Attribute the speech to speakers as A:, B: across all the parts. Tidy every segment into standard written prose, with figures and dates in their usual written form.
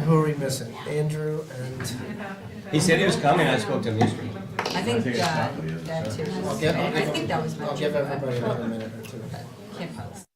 A: Who are we missing? Andrew and...
B: He said he was coming, I spoke to him yesterday.
C: I think that too. I think that was
A: I'll give everybody another minute or two.
C: Can't post.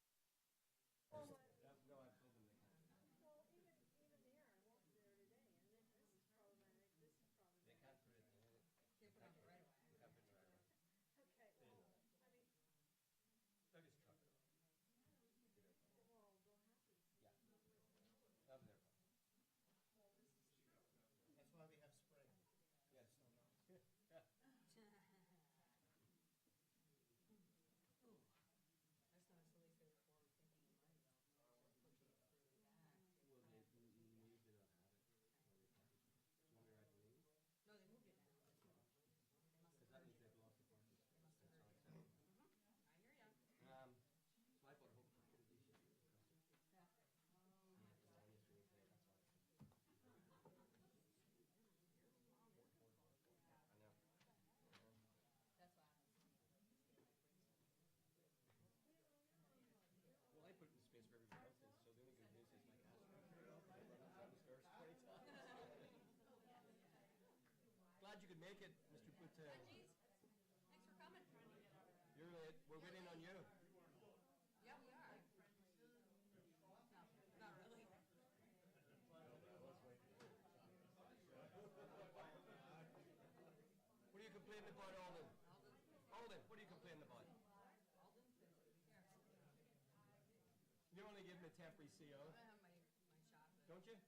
B: Glad you could make it, Mr. Patel.
C: Thanks for coming.
B: You're late. We're waiting on you.
C: Yeah, we are. No, not really.
B: What are you complaining about, Alden? Alden, what are you complaining about? You only give him a temporary CO.
C: I have my shot.
B: Don't you?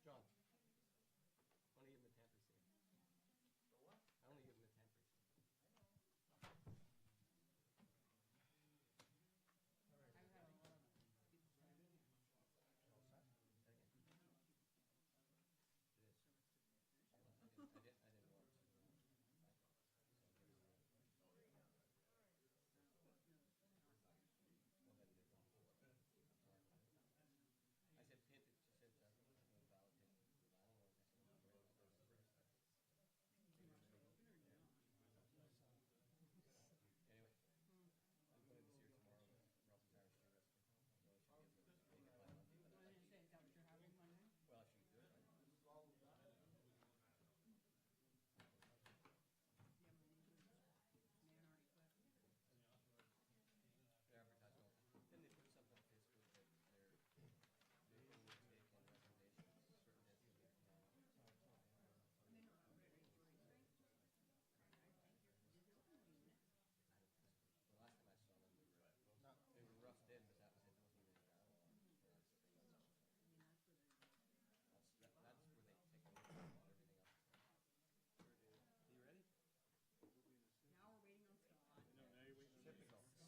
B: John. Only give him a temporary CO. For what? I only give him a temporary CO.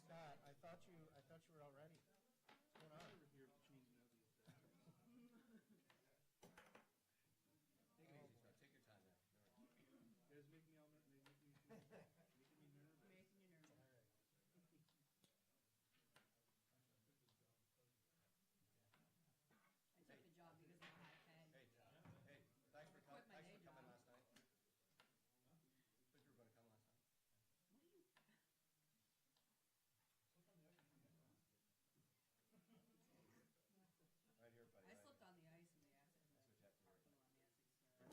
A: Scott, I thought you were all ready. What's going on?
B: Take it easy, Scott. Take your time now.
D: You guys make me all making me nervous.
C: I took the job because of the high pay.
B: Hey, thanks for coming last night. Said you were going to come last night. Right here, buddy.
C: I slipped on the ice in the Essex.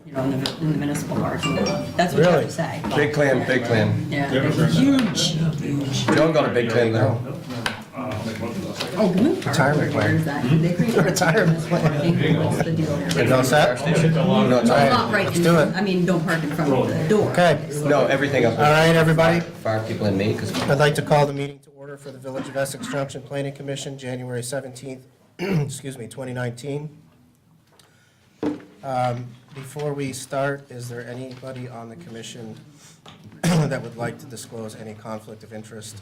C: You know, in the municipal parking lot. That's what you have to say.
B: Big clam, big clam.
C: Yeah, huge.
B: John got a big clam now.
C: Oh, good.
A: Retirement plan.
C: Where is that? They create
A: Retirement plan.
C: parking. What's the deal here?
A: You all set?
B: No, it's
C: Well,
B: all right.
C: not right
A: let's
C: in
A: do
C: front,
A: it.
C: I mean, don't park in front of the door.
A: Okay.
B: No, everything up.
A: All right, everybody.
B: Fire people and me, because
A: I'd like to call the meeting to order for the Village of Essex Junction Planning Commission, January 17th, 2019. Before we start, is there anybody on the commission that would like to disclose any conflict of interest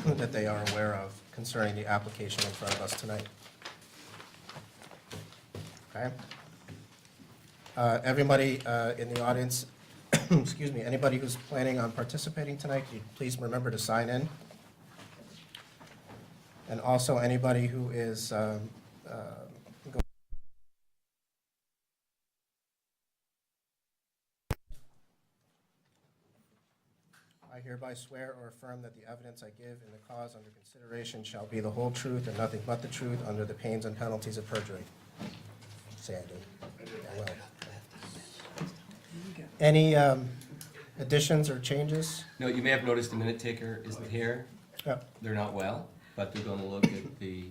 A: that they are aware of concerning the application in front of us tonight? Okay. Everybody in the audience, excuse me, anybody who's planning on participating tonight, could you please remember to sign in? And also anybody who is I hereby swear or affirm that the evidence I give in the cause under consideration shall be the whole truth and nothing but the truth under the pains and penalties of perjury. Say I do. I will. Any additions or changes?
B: No, you may have noticed the minute taker isn't here.
A: Yep.
B: They're not well, but they're gonna look at the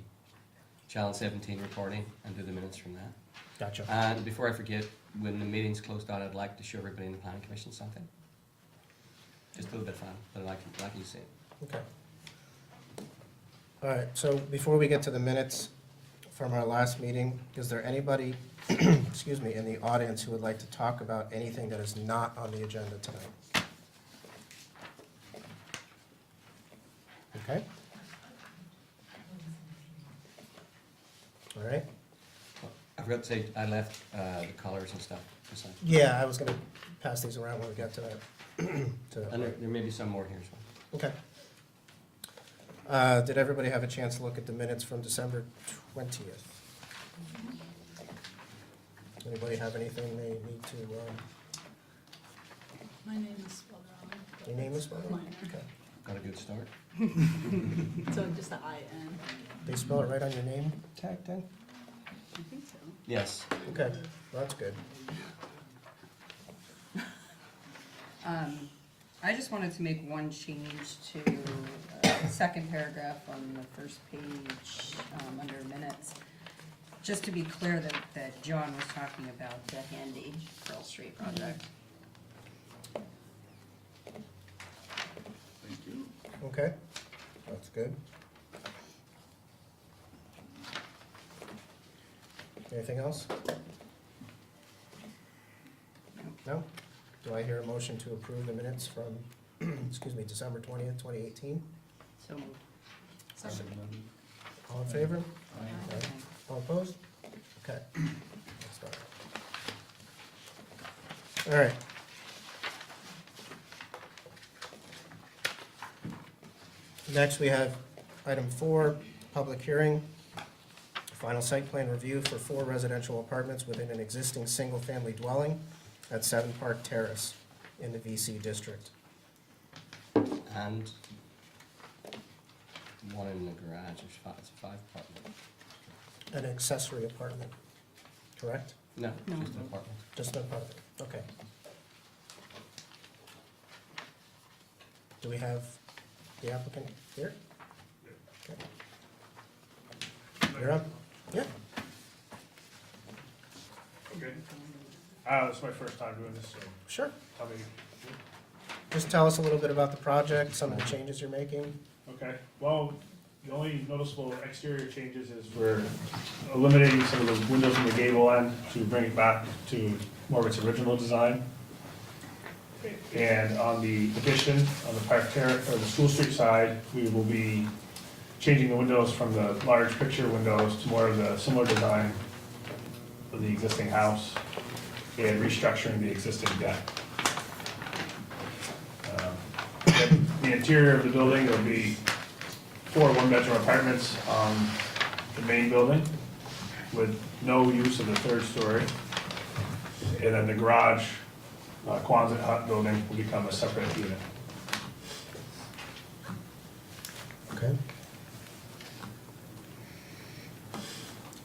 B: Channel 17 recording and do the minutes from that.
A: Gotcha.
B: And before I forget, when the meeting's closed out, I'd like to show everybody in the planning commission something. Just a little bit of fun, but I'd like you to see it.
A: Okay. All right, so before we get to the minutes from our last meeting, is there anybody, excuse me, in the audience who would like to talk about anything that is not on the agenda tonight? Okay. All right.
B: I forgot to say, I left the colors and stuff to sign.
A: Yeah, I was gonna pass these around when we get to that.
B: And there may be some more here as well.
A: Okay. Did everybody have a chance to look at the minutes from December 20th? Anybody have anything they need to,
E: My name is spelled wrong.
A: your name is spelled wrong?
E: Minor.
A: Okay.
B: Got a good start.
E: So just the I-N.
A: They spell it right on your name tag then?
E: I think so.
B: Yes.
A: Okay, well, that's good.
C: I just wanted to make one change to the second paragraph on the first page, under minutes. Just to be clear that John was talking about the Handy Pearl Street project.
A: Okay, that's good. Anything else? No? Do I hear a motion to approve the minutes from, excuse me, December 20th, 2018?
C: So moved.
A: All in favor?
C: Aye.
A: All opposed? Okay. Let's start. All right. Next, we have item 4, public hearing. Final site plan review for 4 residential apartments within an existing single-family dwelling at 7 Park Terrace in the VC district.
B: And one in the garage, it's a 5 apartment.
A: An accessory apartment, correct?
B: No,
C: No.
B: just an apartment.
A: Just an apartment, okay. Do we have the applicant here? Okay. You're up? Yeah.
D: Okay. This is my first time doing this, so
A: Sure.
D: tell me.
A: Just tell us a little bit about the project, some of the changes you're making.
D: Okay, well, the only noticeable exterior changes is we're eliminating some of the windows in the gable end to bring it back to more of its original design. And on the addition, on the Park Terrace, or the School Street side, we will be changing the windows from the large picture windows to more of the similar design of the existing house and restructuring the existing deck. The interior of the building, there'll be 4 one-bedroom apartments on the main building with no use of the 3rd story. And then the garage, Quonset hut building will become a separate unit.
A: Okay.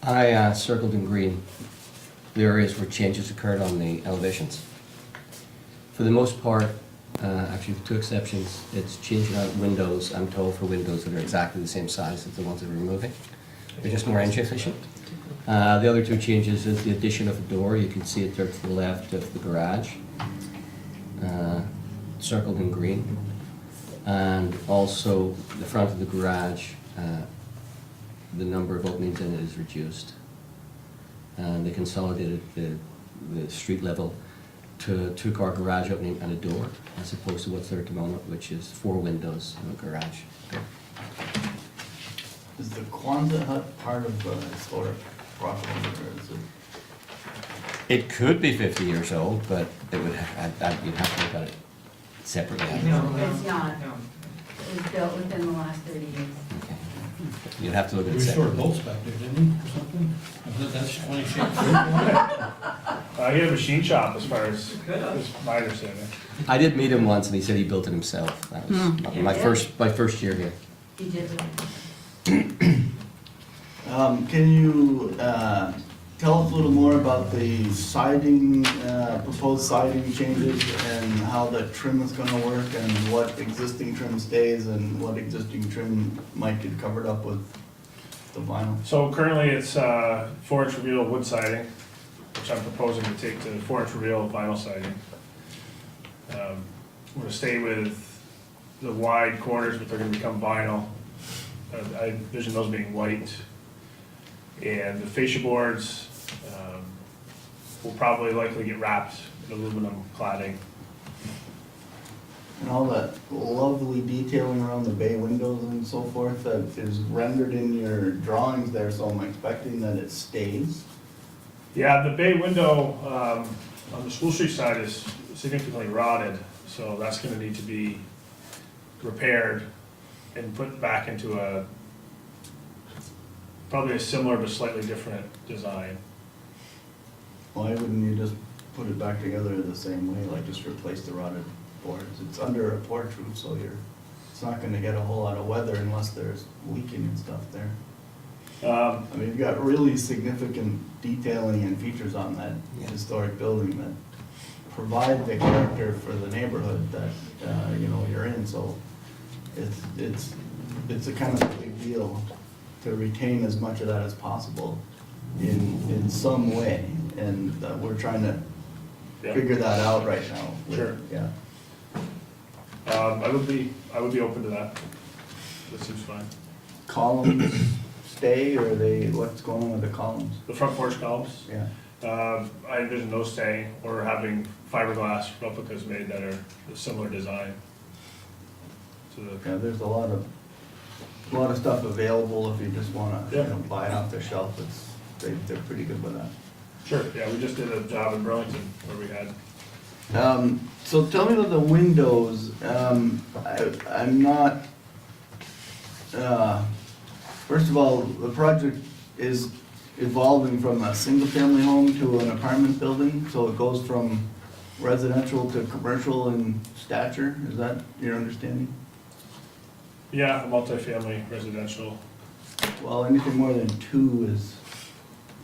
B: I circled in green the areas where changes occurred on the elevations. For the most part, actually with 2 exceptions, it's changing out windows, I'm told, for windows that are exactly the same size as the ones that we're removing. They're just more energy efficient. The other 2 changes is the addition of a door. You can see it there to the left of the garage, circled in green. And also the front of the garage, the number of openings in it is reduced. And they consolidated the street level to a 2-car garage opening and a door, as opposed to what's there at the moment, which is 4 windows and a garage.
F: Is the Quonset hut part of the historic property, or is it?
B: It could be 50 years old, but it would, you'd have to look at it separately.
G: No, it's not. It was built within the last 30 years.
B: Okay. You'd have to look at
G: He
B: it
G: restored
B: separately.
G: bolts back there, didn't he, or something? That's funny shit.
D: He had a machine shop as far as my understanding.
B: I did meet him once, and he said he built it himself. That was my first year here.
H: He did.
F: Can you tell us a little more about the siding, proposed siding changes and how the trim is gonna work and what existing trim stays and what existing trim might get covered up with the vinyl?
D: So currently it's 4-inch reveal wood siding, which I'm proposing to take to 4-inch reveal vinyl siding. We're gonna stay with the wide corners, but they're gonna become vinyl. I envision those being white. And the fascia boards will probably likely get wrapped in aluminum cladding.
F: And all that lovely detailing around the bay windows and so forth that is rendered in your drawings there, so I'm expecting that it stays.
D: Yeah, the bay window on the School Street side is significantly rotted, so that's gonna need to be repaired and put back into probably a similar but slightly different design.
F: Why wouldn't you just put it back together the same way, like just replace the rotted boards? It's under a porch roof, so it's not gonna get a whole lot of weather unless there's leaking and stuff there. I mean, you've got really significant detailing and features on that
B: Yeah.
F: historic building that provide the character for the neighborhood that, you're in, so it's a kind of a big deal to retain as much of that as possible in some way, and we're trying to
D: Yeah.
F: figure that out right now.
D: Sure.
F: Yeah.
D: I would be open to that. That seems fine.
F: Columns stay, or what's going on with the columns?
D: The front porch columns,
F: Yeah.
D: I envision those staying, or having fiberglass replicas made that are a similar design. So the,
F: Yeah, there's a lot of stuff available if you just wanna,
D: Yeah.
F: buy it off the shelf. They're pretty good with that.
D: sure, yeah, we just did a job in Burlington where we had,
F: So tell me about the windows. I'm not, first of all, the project is evolving from a single-family home to an apartment building, so it goes from residential to commercial in stature. Is that your understanding?
D: yeah, a multifamily residential.
F: Well, anything more than two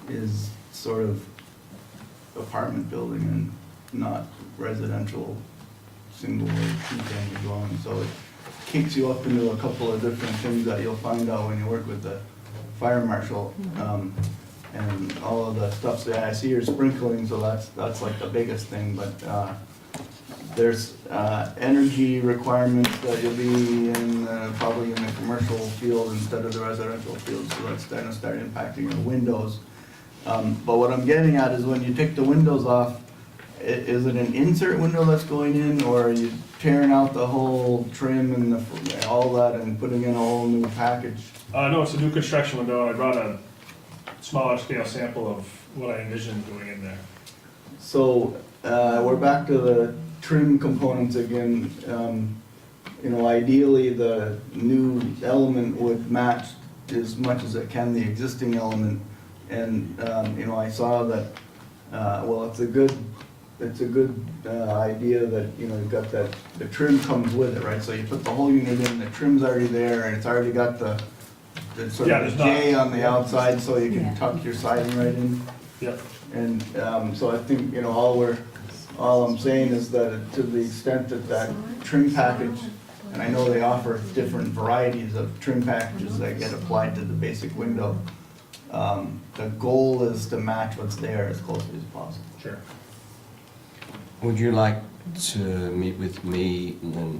F: is sort of apartment building and not residential, single or two-family dwelling. So it kicks you up into a couple of different things that you'll find out when you work with the fire marshal. And all of the stuff that I see you're sprinkling, so that's like the biggest thing, but, there's, energy requirements that you'll be in, probably in the commercial field instead of the residential field, so that's gonna start impacting your windows. But what I'm getting at is when you take the windows off, is it an insert window that's going in, or are you tearing out the whole trim and all that and putting in a whole new package?
D: No, it's a new construction window, I brought a smaller scale sample of what I envisioned going in there.
F: So, we're back to the trim components again. Ideally, the new element would match as much as it can the existing element. And, I saw that, it's a good idea that, you've got that, the trim comes with it, right? So you put the whole unit in, the trim's already there, and it's already got the sort
D: Yeah,
F: of
D: there's
F: the
D: not-
F: J on the outside, so you can
C: Yeah.
F: tuck your siding right in.
D: Yep,
F: And, so I think, all I'm saying is that to the extent that trim package, and I know they offer different varieties of trim packages that get applied to the basic window, the goal is to match what's there as closely as possible.
D: sure.
B: Would you like to meet with me when,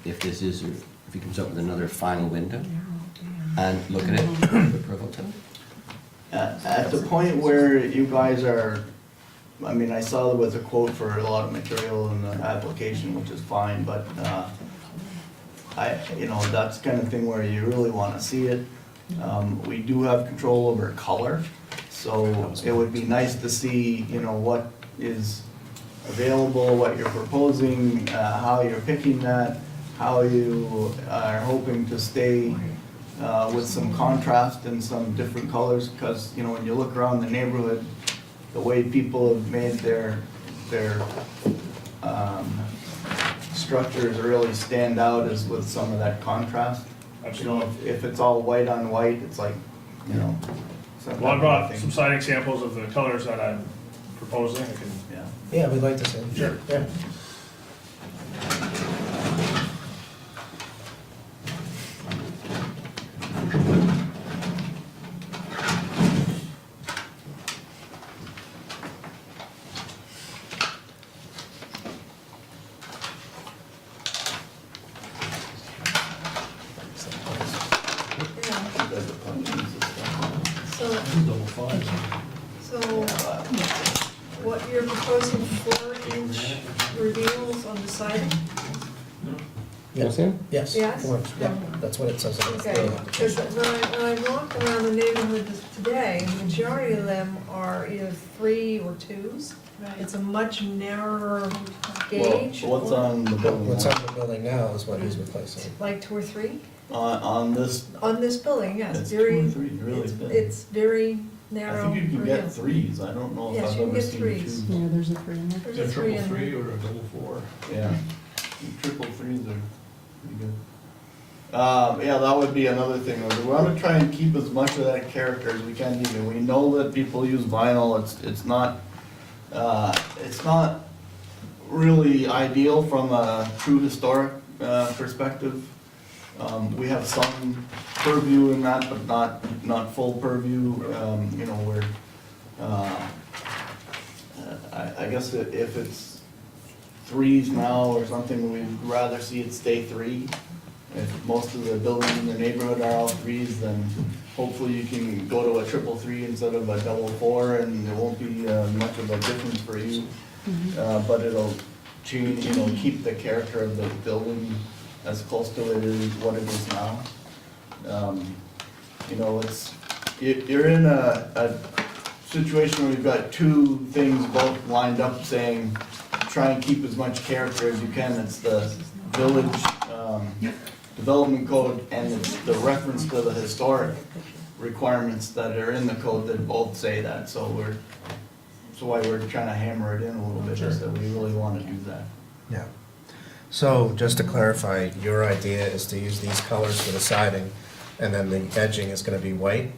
B: if this is, or if he comes up with another final window, and look at it, for approval to?
F: At the point where you guys are, I saw there was a quote for a lot of material in the application, which is fine, but, that's the kind of thing where you really wanna see it. We do have control over color, so it would be nice to see, what is available, what you're proposing, how you're picking that, how you are hoping to stay with some contrast and some different colors, because, you know, when you look around the neighborhood, the way people have made their structures really stand out is with some of that contrast. You know, if it's all white on white, it's like, you know. it's not
D: Well, I
F: that
D: brought
F: thing.
D: some siding samples of the colors that I'm proposing, I can,
F: Yeah.
A: Yeah, we'd like to see.
D: Sure.
A: Yeah.
F: That's the punching system.
E: So,
G: Double five.
E: so what you're proposing 4-inch reveals on the siding?
A: Yes, yes.
E: Yes?
A: Orange, yeah, that's what it says on the
E: Okay,
A: building
E: because
A: application.
E: when I walk around the neighborhood today, the majority of them are either 3 or 2s. It's a much narrower gauge.
F: Well, what's on the building?
A: What's on the building now is what he's replacing.
E: Like 2 or 3?
F: On this,
E: On this building, yes,
F: it's
E: very,
F: 2 or 3, really
E: it's,
F: thin.
E: it's very
F: I
E: narrow.
F: think you can get
E: reveal.
F: 3s, I don't know if
E: Yes,
F: I've
E: you can
F: ever
E: get
F: seen
E: 3s.
F: 2s.
C: Yeah, there's a 3 in there.
E: There's
G: A
E: a 3
G: triple
E: in
G: three
E: there.
G: or a double four?
F: Yeah, triple 3s are pretty good. Yeah, that would be another thing, we wanna try and keep as much of that character as we can even. We know that people use vinyl, it's not really ideal from a true historic, perspective. We have some purview in that, but not full purview, you know, where, I guess if it's 3s now or something, we'd rather see it stay 3. If most of the buildings in the neighborhood are all 3s, then hopefully you can go to a triple 3 instead of a double 4, and there won't be much of a difference for you. But it'll change, you know, keep the character of the building as close to it as what it is now. You know, you're in a situation where you've got 2 things both lined up saying, try and keep as much character as you can. It's the village development code, and it's the reference to the historic requirements that are in the code that both say that, so that's why we're trying to hammer it in a little bit, is that we really wanna do that.
A: Yeah. So just to clarify, your idea is to use these colors for the siding, and then the edging is gonna be white?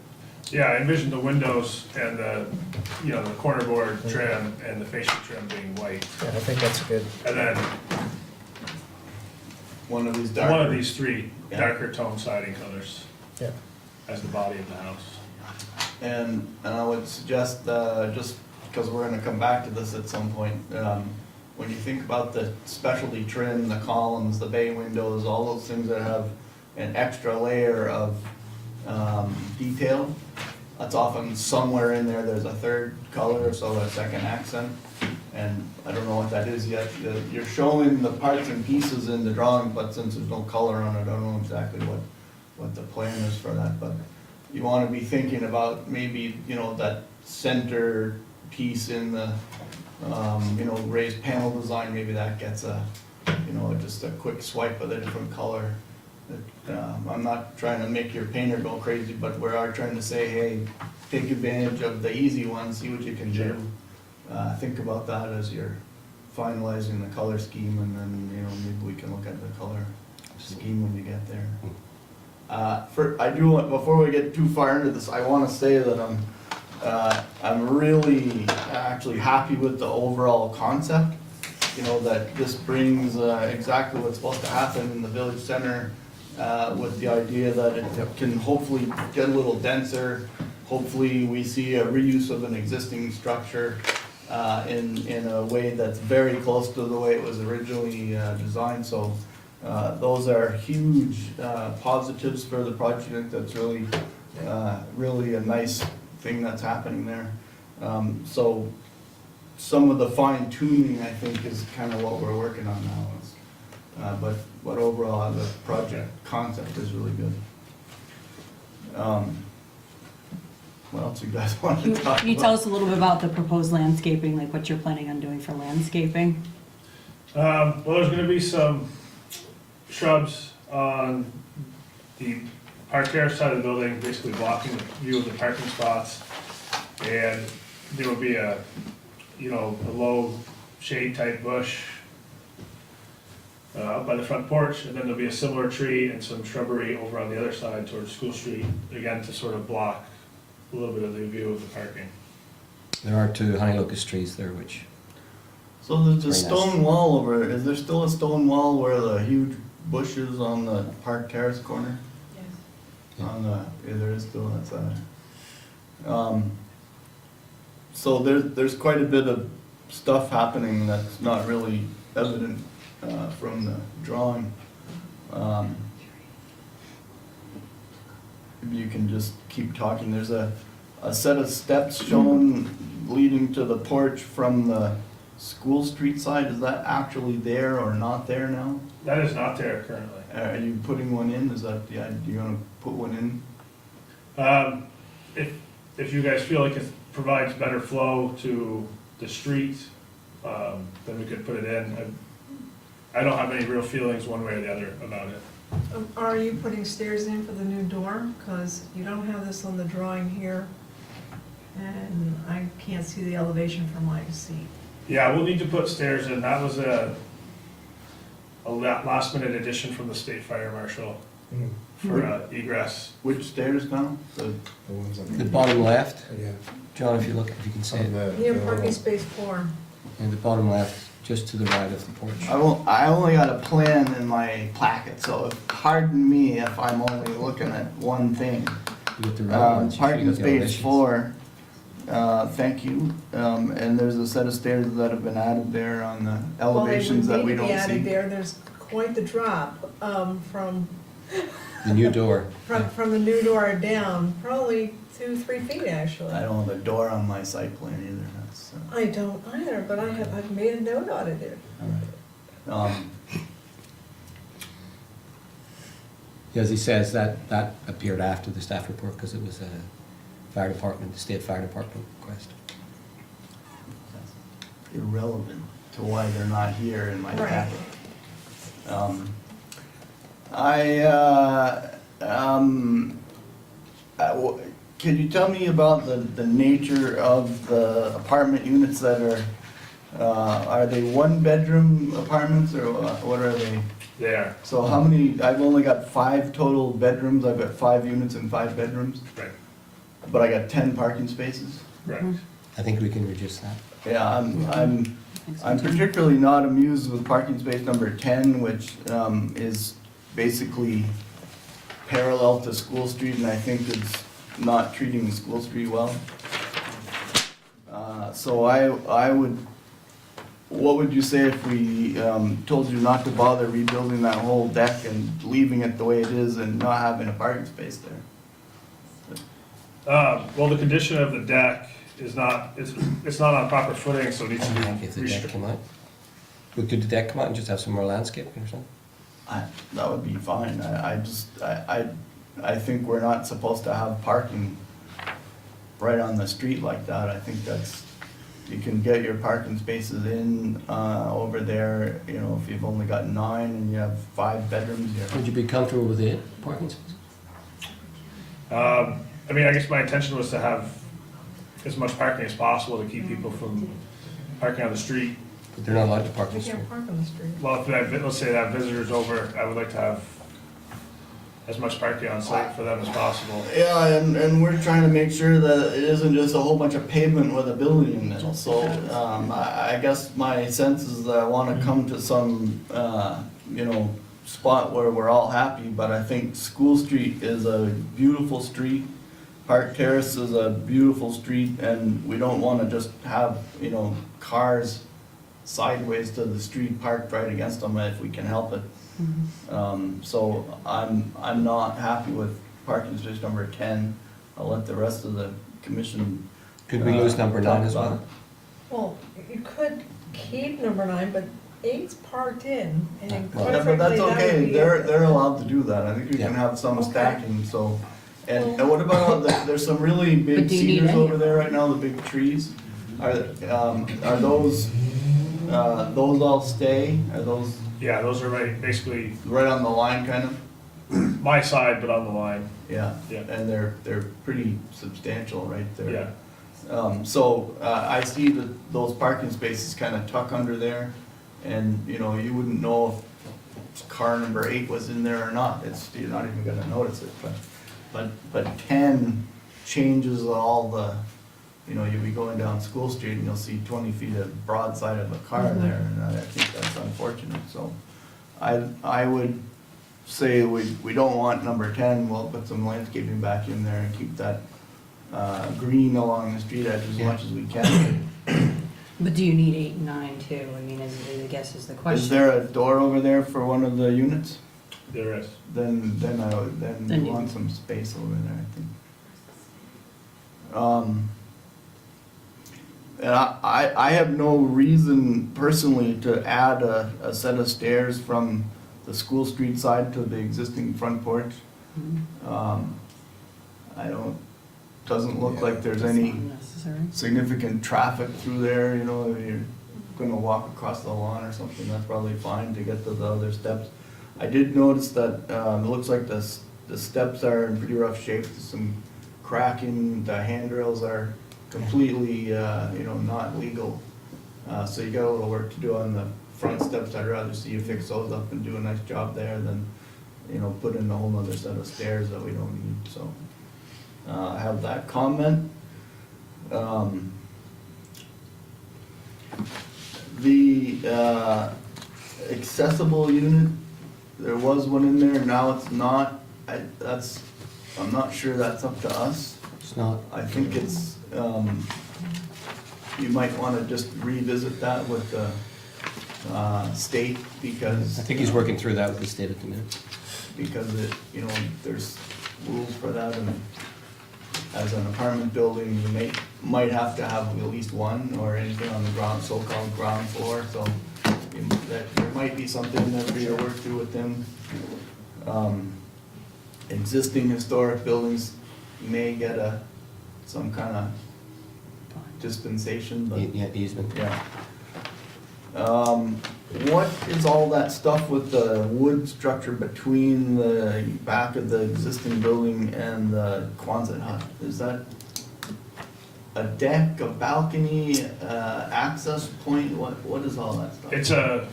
D: yeah, I envision the windows and the, you know, the corner board trim and the fascia trim being white.
A: Yeah, I think that's a good,
D: And then
F: One of these dark.
D: one of these 3
F: Yeah.
D: darker tone siding colors
A: yeah.
D: as the body of the house.
F: And I would suggest, just because we're gonna come back to this at some point, when you think about the specialty trim, the columns, the bay windows, all those things that have an extra layer of detail, that's often somewhere in there, there's a 3rd color, so a 2nd accent. And I don't know what that is yet. You're showing the parts and pieces in the drawing, but since there's no color on it, I don't know exactly what the plan is for that. But you wanna be thinking about maybe, you know, that center piece in the, you know, raised panel design, maybe that gets you know, just a quick swipe of a different color. I'm not trying to make your painter go crazy, but we are trying to say, hey, take advantage of the easy one, see what you can do. Think about that as you're finalizing the color scheme, and then, you know, maybe we can look at the color scheme when you get there. Before we get too far into this, I wanna say that I'm really actually happy with the overall concept. You know, that this brings exactly what's supposed to happen in the village center, with the idea that it can hopefully get a little denser. Hopefully, we see a reuse of an existing structure in a way that's very close to the way it was originally designed. So those are huge positives for the project. That's really, really a nice thing that's happening there. So some of the fine tuning, I think, is kind of what we're working on now. But overall, the project concept is really good. What else you guys want to talk about?
H: Can you tell us a little bit about the proposed landscaping, like what you're planning on doing for landscaping?
D: Well, there's gonna be some shrubs on the park terrace side of the building, basically blocking the view of the parking spots. And there will be a, you know, a low shade type bush up by the front porch, and then there'll be a similar tree and some shrubbery over on the other side towards School Street, again, to sort of block a little bit of the view of the parking.
B: There are 2 honey locust trees there, which,
F: So there's a
B: Very nice.
F: stone wall over, is there still a stone wall where the huge bushes on the Park Terrace corner?
E: Yes.
F: On the, yeah, there is still, that's so there's quite a bit of stuff happening that's not really evident, from the drawing. If you can just keep talking, there's a set of steps shown leading to the porch from the School Street side, is that actually there or not there now?
D: That is not there currently.
F: Are you putting one in, is that, yeah, you gonna put one in?
D: If you guys feel like it provides better flow to the street, then we could put it in. I don't have any real feelings one way or the other about it.
E: Are you putting stairs in for the new door? Because you don't have this on the drawing here, and I can't see the elevation from my seat.
D: Yeah, we'll need to put stairs in. That was a last minute addition from the state fire marshal for egress.
F: Which stairs now? The,
B: the bottom left,
A: Yeah.
B: John, if you look, if you can see it,
E: Near parking space 4.
B: in the bottom left, just to the right of the porch.
F: I only got a plan in my packet, so pardon me if I'm only looking at one thing.
B: You get the right ones, you should
F: Parking
B: get the
F: space
B: elevations.
F: 4, thank you. And there's a set of stairs that have been added there on the elevations that we don't
E: Well, they would need to be added
F: see.
E: there. There's quite the drop from
B: The new door.
E: from the new door down, probably 2-3 feet actually.
F: I don't have a door on my site plan either, that's,
E: I don't either, but I've made a note on it there.
F: all right.
B: Yeah, as he says, that appeared after the staff report because it was a fire department, the state fire department request.
F: Irrelevant to why they're not here in my
E: Right.
F: packet. Can you tell me about the nature of the apartment units that are they one-bedroom apartments or what are they?
D: There,
F: So how many, I've only got 5 total bedrooms, I've got 5 units and 5 bedrooms,
D: right,
F: but I got 10 parking spaces?
D: right.
B: I think we can reduce that.
F: Yeah, I'm particularly not amused with parking space number 10, which is basically parallel to School Street, and I think it's not treating School Street well. So I would, what would you say if we told you not to bother rebuilding that whole deck and leaving it the way it is and not having a parking space there?
D: Well, the condition of the deck is not, it's not on proper footing, so it needs to be
B: If the deck
D: restricted.
B: came out. Could the deck come out and just have some more landscaping or something?
F: That would be fine, I think we're not supposed to have parking right on the street like that, I think that's, you can get your parking spaces in, over there, you know, if you've only got 9 and you have 5 bedrooms,
B: Would you be comfortable with 8 parking spaces?
D: I mean, I guess my intention was to have as much parking as possible to keep people from parking on the street.
B: But they're not allowed to park on
E: You
B: the street.
E: can't park on the street.
D: Well, if let's say that visitors over, I would like to have as much parking on site for them as possible.
F: Yeah, and we're trying to make sure that it isn't just a whole bunch of pavement with a building in the middle, so, I guess my sense is that I wanna come to some, you know, spot where we're all happy, but I think School Street is a beautiful street. Park Terrace is a beautiful street, and we don't wanna just have, you know, cars sideways to the street parked right against them if we can help it. So I'm not happy with parking space number 10. I'll let the rest of the commission.
B: Could we lose number 9 as
F: talk about
B: well?
E: Well, you could keep number 9, but 8's parked in, and
B: Yeah,
E: quite
F: Yeah, but
E: frankly,
F: that's
E: that would
F: okay,
E: be.
F: they're allowed to do that, I think you can
B: Yeah.
F: have some
E: Okay.
F: stacking, so. And what about, there's some really big
H: But do you need
F: cedars
H: any
F: over
H: of
F: there right now, the big trees. Are those all stay, are those
D: Yeah, those are basically,
F: right on the line kind of?
D: my side, but on the line,
F: Yeah,
D: Yeah.
F: and they're pretty substantial right there.
D: yeah.
F: So, I see that those parking spaces kind of tuck under there, and, you know, you wouldn't know if car number 8 was in there or not, you're not even gonna notice it, but 10 changes all the, you know, you'll be going down School Street and you'll see 20 feet of broadside of a car there, and I think that's unfortunate, so I would say we don't want number 10, we'll put some landscaping back in there and keep that green along the street edge as much as we can.
C: But do you need 8 and 9 too? I mean, I guess is the question.
F: Is there a door over there for one of the units?
D: There is.
F: Then
C: Then
F: we
C: you-
F: want some space over there, I think. And I have no reason personally to add a set of stairs from the School Street side to the existing front porch. I don't, doesn't look like there's
C: It's
F: any
C: not necessary.
F: significant traffic through there, you know, if you're gonna walk across the lawn or something, that's probably fine to get to the other steps. I did notice that, it looks like the steps are in pretty rough shape, there's some cracking, the handrails are completely, you know, not legal. So you got a little work to do on the front steps, I'd rather see you fix those up and do a nice job there than, you know, put in a whole nother set of stairs that we don't need, so. I have that comment. The accessible unit, there was one in there, now it's not. I'm not sure that's up to us.
B: It's not,
F: I think it's, you might wanna just revisit that with the state because.
B: I think he's working through that with the state at the minute.
F: Because it, you know, there's rules for that, and as an apartment building, you might have to have at least one or anything on the ground, so-called ground floor, so there might be something there for you to work through with them. Existing historic buildings may get some kind of dispensation, but.
B: Yeah, easement.
F: Yeah. What is all that stuff with the wood structure between the back of the existing building and the Quonset hut? Is that a deck, a balcony, access point? What is all that stuff?
D: It's a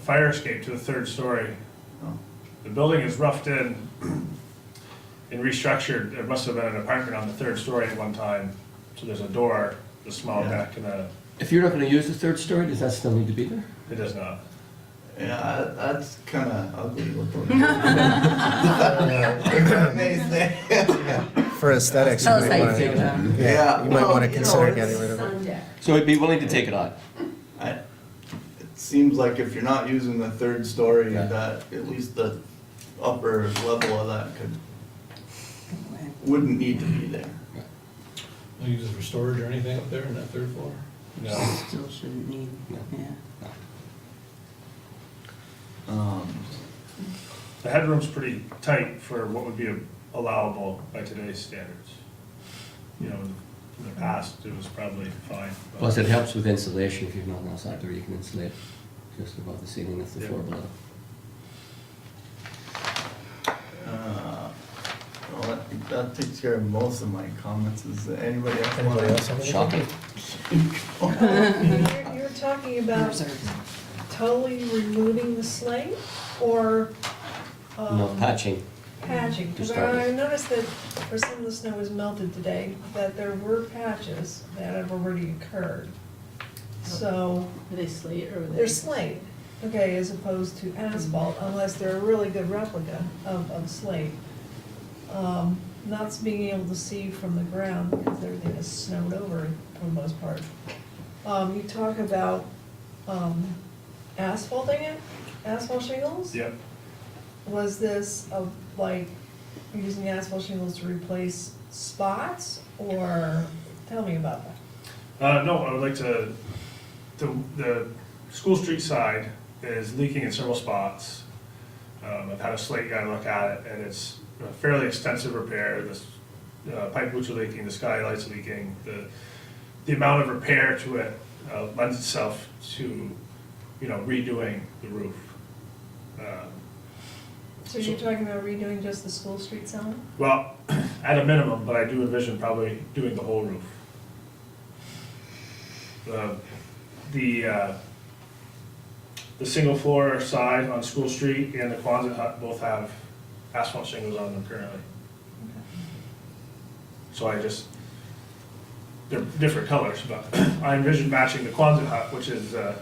D: fire escape to the 3rd story.
F: Oh.
D: The building is roughed in and restructured. There must have been an apartment on the 3rd story at one time. So there's a door, a small
F: Yeah.
D: deck, and
B: If you're not gonna use the 3rd story, does that still need to be there?
D: it does not.
F: Yeah, that's kinda ugly looking. May say.
A: For aesthetics, you
C: Tell us
A: might
C: how you
A: want
C: feel,
A: to,
C: John.
F: Yeah,
A: you might
F: well,
A: want to
F: you
A: consider
F: know,
A: getting rid of it.
B: So he'd be willing to take it on?
F: It seems like if you're not using the 3rd story,
B: Yeah.
F: that at least the upper level of that wouldn't need to be there.
G: No use it for storage or anything up there in that 3rd floor?
D: No.
C: Still shouldn't need,
B: No.
C: yeah.
D: The headroom's pretty tight for what would be allowable by today's standards. You know, in the past, it was probably fine. but-
B: Plus, it helps with insulation. If you've nothing else out there, you can insulate just above the ceiling, that's the
D: Yeah.
B: floor below.
F: Well, that takes care of most of my comments. Is there anybody else?
A: Anybody else have anything?
B: Shocking.
E: You're talking about
C: Reserves.
E: totally removing the slate or
B: No patching.
E: patching?
B: To
E: Because
B: start with.
E: I noticed that where some of the snow was melted today, that there were patches that have already occurred. So
I: Are they slate or are they?
E: they're slate, okay, as opposed to asphalt, unless they're a really good replica of slate. Not being able to see from the ground because everything is snowed over for the most part. You talk about asphalting it, asphalt shingles?
D: Yep.
E: Was this like using asphalt shingles to replace spots, or tell me about that?
D: No, I would like to, the School Street side is leaking in several spots. I've had a slate guy look at it, and it's a fairly extensive repair. The pipe boots are leaking, the skylight's leaking. The amount of repair to it lends itself to, you know, redoing the roof.
E: So you're talking about redoing just the school street sign?
D: Well, at a minimum, but I do envision probably doing the whole roof. The single floor side on School Street and the Quonset hut both have asphalt shingles on them currently. So they're different colors, but I envision matching the Quonset hut, which is a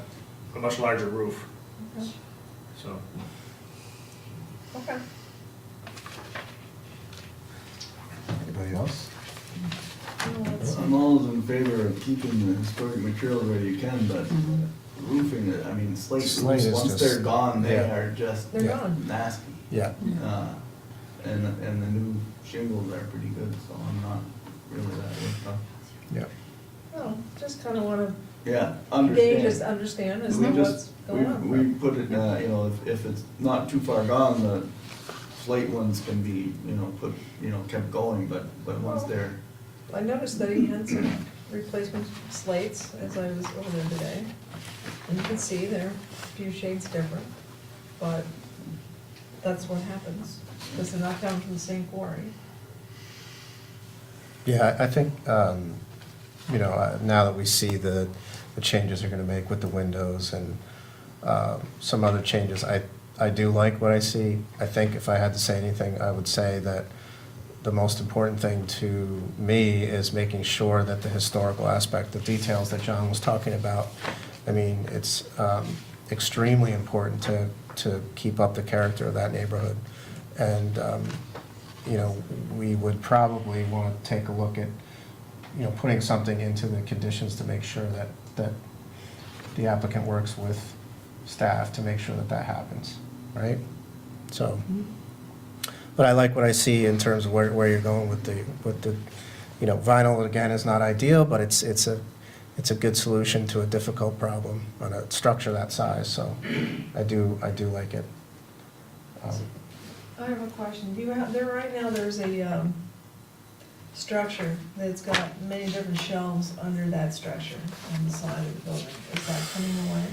D: much larger roof,
E: Okay.
D: so.
E: Okay.
I: Anybody else?
E: Well, let's see.
F: I'm always in favor of keeping the historic materials where you can, but roofing it, I mean, slate
A: Slate
F: roofs,
A: is
F: once
A: just-
F: they're gone, they
A: yeah.
F: are just
E: They're
A: Yeah.
E: gone.
F: nasty.
A: Yeah,
F: And the new shingles are pretty good, so I'm not really that worked up.
A: yeah.
E: Well, just kind of want to
F: Yeah,
E: gauge, just
F: understand.
E: understand as
F: We
E: to
F: just-
E: what's going on.
F: We put it, you know, if it's not too far gone, the slate ones can be, put, kept going, but once
E: Well-
F: they're,
E: I noticed that he had some replacement slates as I was over there today. And you can see they're a few shades different, but that's what happens, because they're not coming from the same quarry.
A: Yeah, I think, now that we see the changes they're gonna make with the windows and some other changes, I do like what I see. I think if I had to say anything, I would say that the most important thing to me is making sure that the historical aspect, the details that John was talking about, I mean, it's extremely important to keep up the character of that neighborhood. And, we would probably want to take a look at, putting something into the conditions to make sure that the applicant works with staff to make sure that happens, right? So, but I like what I see in terms of where you're going with the, vinyl, again, is not ideal, but it's a good solution to a difficult problem on a structure that size, so I do like it.
E: I have a question. Do you have, there's a structure that's got many different shelves under that structure on the side of the building. Is that coming away?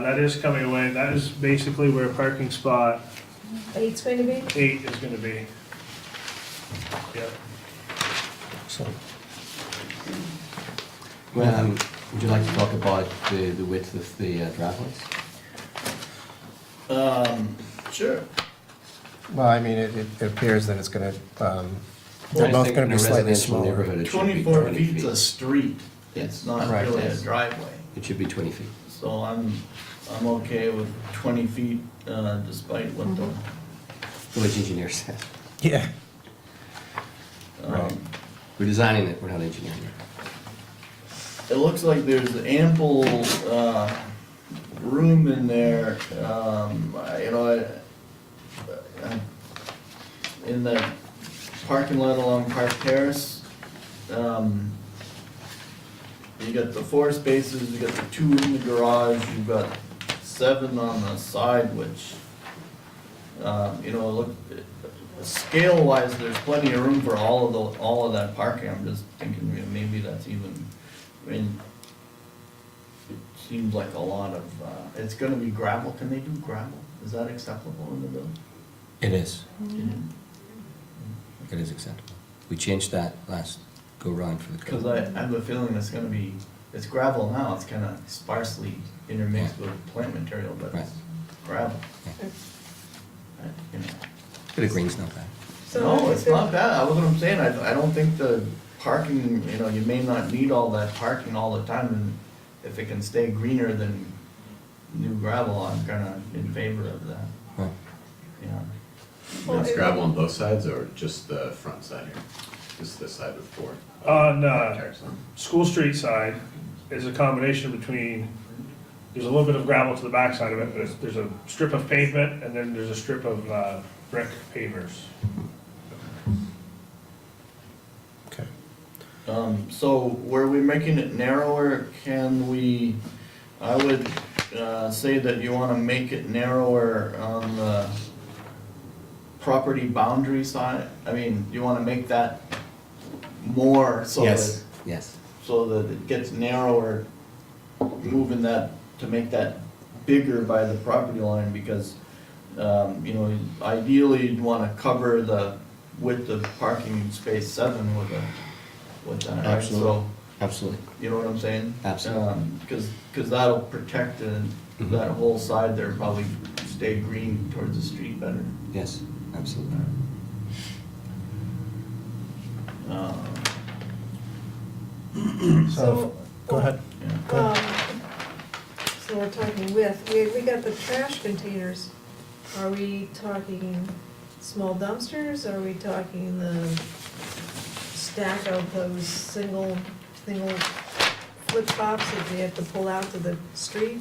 D: That is coming away. That is basically where parking spot
E: 8's going to be?
D: 8 is gonna be. Yep.
A: So,
B: Well, would you like to talk about the width of the driveways?
F: sure.
A: well, I mean, it appears that it's gonna,
B: I
A: they're both
B: think
A: gonna
B: in
A: be
B: a
A: slightly
B: residential
A: smaller.
B: neighborhood, it should be
F: 24
B: 20
F: feet's a street, it's not
A: Right.
F: really a
B: Yes.
F: driveway.
B: It should be 20 feet.
F: So I'm okay with 20 feet, despite what the,
B: Village engineer said.
A: Yeah,
F: um,
B: We're designing it, we're not engineering it.
F: it looks like there's ample, room in there, in the parking lot along Park Terrace, you got the 4 spaces, you got the 2 in the garage, you've got 7 on the side, which, look, scale wise, there's plenty of room for all of that parking. I'm just thinking maybe that's even, I mean, it seems like a lot of, it's gonna be gravel. Can they do gravel? Is that acceptable in the village?
B: It is. It is acceptable. We changed that last go-round for the
F: Cause
B: code.
F: I have a feeling it's gravel now, it's kinda sparsely intermixed with plant material, but it's gravel. You know.
B: But the green's not bad.
E: So
F: No,
E: if
F: it's
E: there-
F: not bad, that's what I'm saying, I don't think the parking, you may not need all that parking all the time, and if it can stay greener than new gravel, I'm kinda in favor of that,
B: Right.
F: you know.
E: Well,
I: That's
E: it-
I: gravel on both sides or just the front side here? Just this side with 4?
D: On,
I: Terrace on?
D: School Street side is a combination between, there's a little bit of gravel to the back side of it, but there's a strip of pavement, and then there's a strip of brick pavers.
A: okay.
F: So were we making it narrower, I would, say that you wanna make it narrower on the property boundary side, I mean, you wanna make that more so that,
B: Yes, yes.
F: so that it gets narrower, moving that, to make that bigger by the property line, because You know, ideally, you'd wanna cover the width of parking space 7 with that, right?
B: Absolutely.
F: So,
B: Absolutely.
F: you know what I'm saying?
B: Absolutely.
F: Cause that'll protect
B: Mhm.
F: that whole side there, probably stay green towards the street better.
B: Yes, absolutely.
F: Uh,
A: So, go ahead.
F: yeah.
E: Um, So we're talking width, we got the trash containers. Are we talking small dumpsters? Are we talking the stack of those single flip tops that they have to pull out to the street?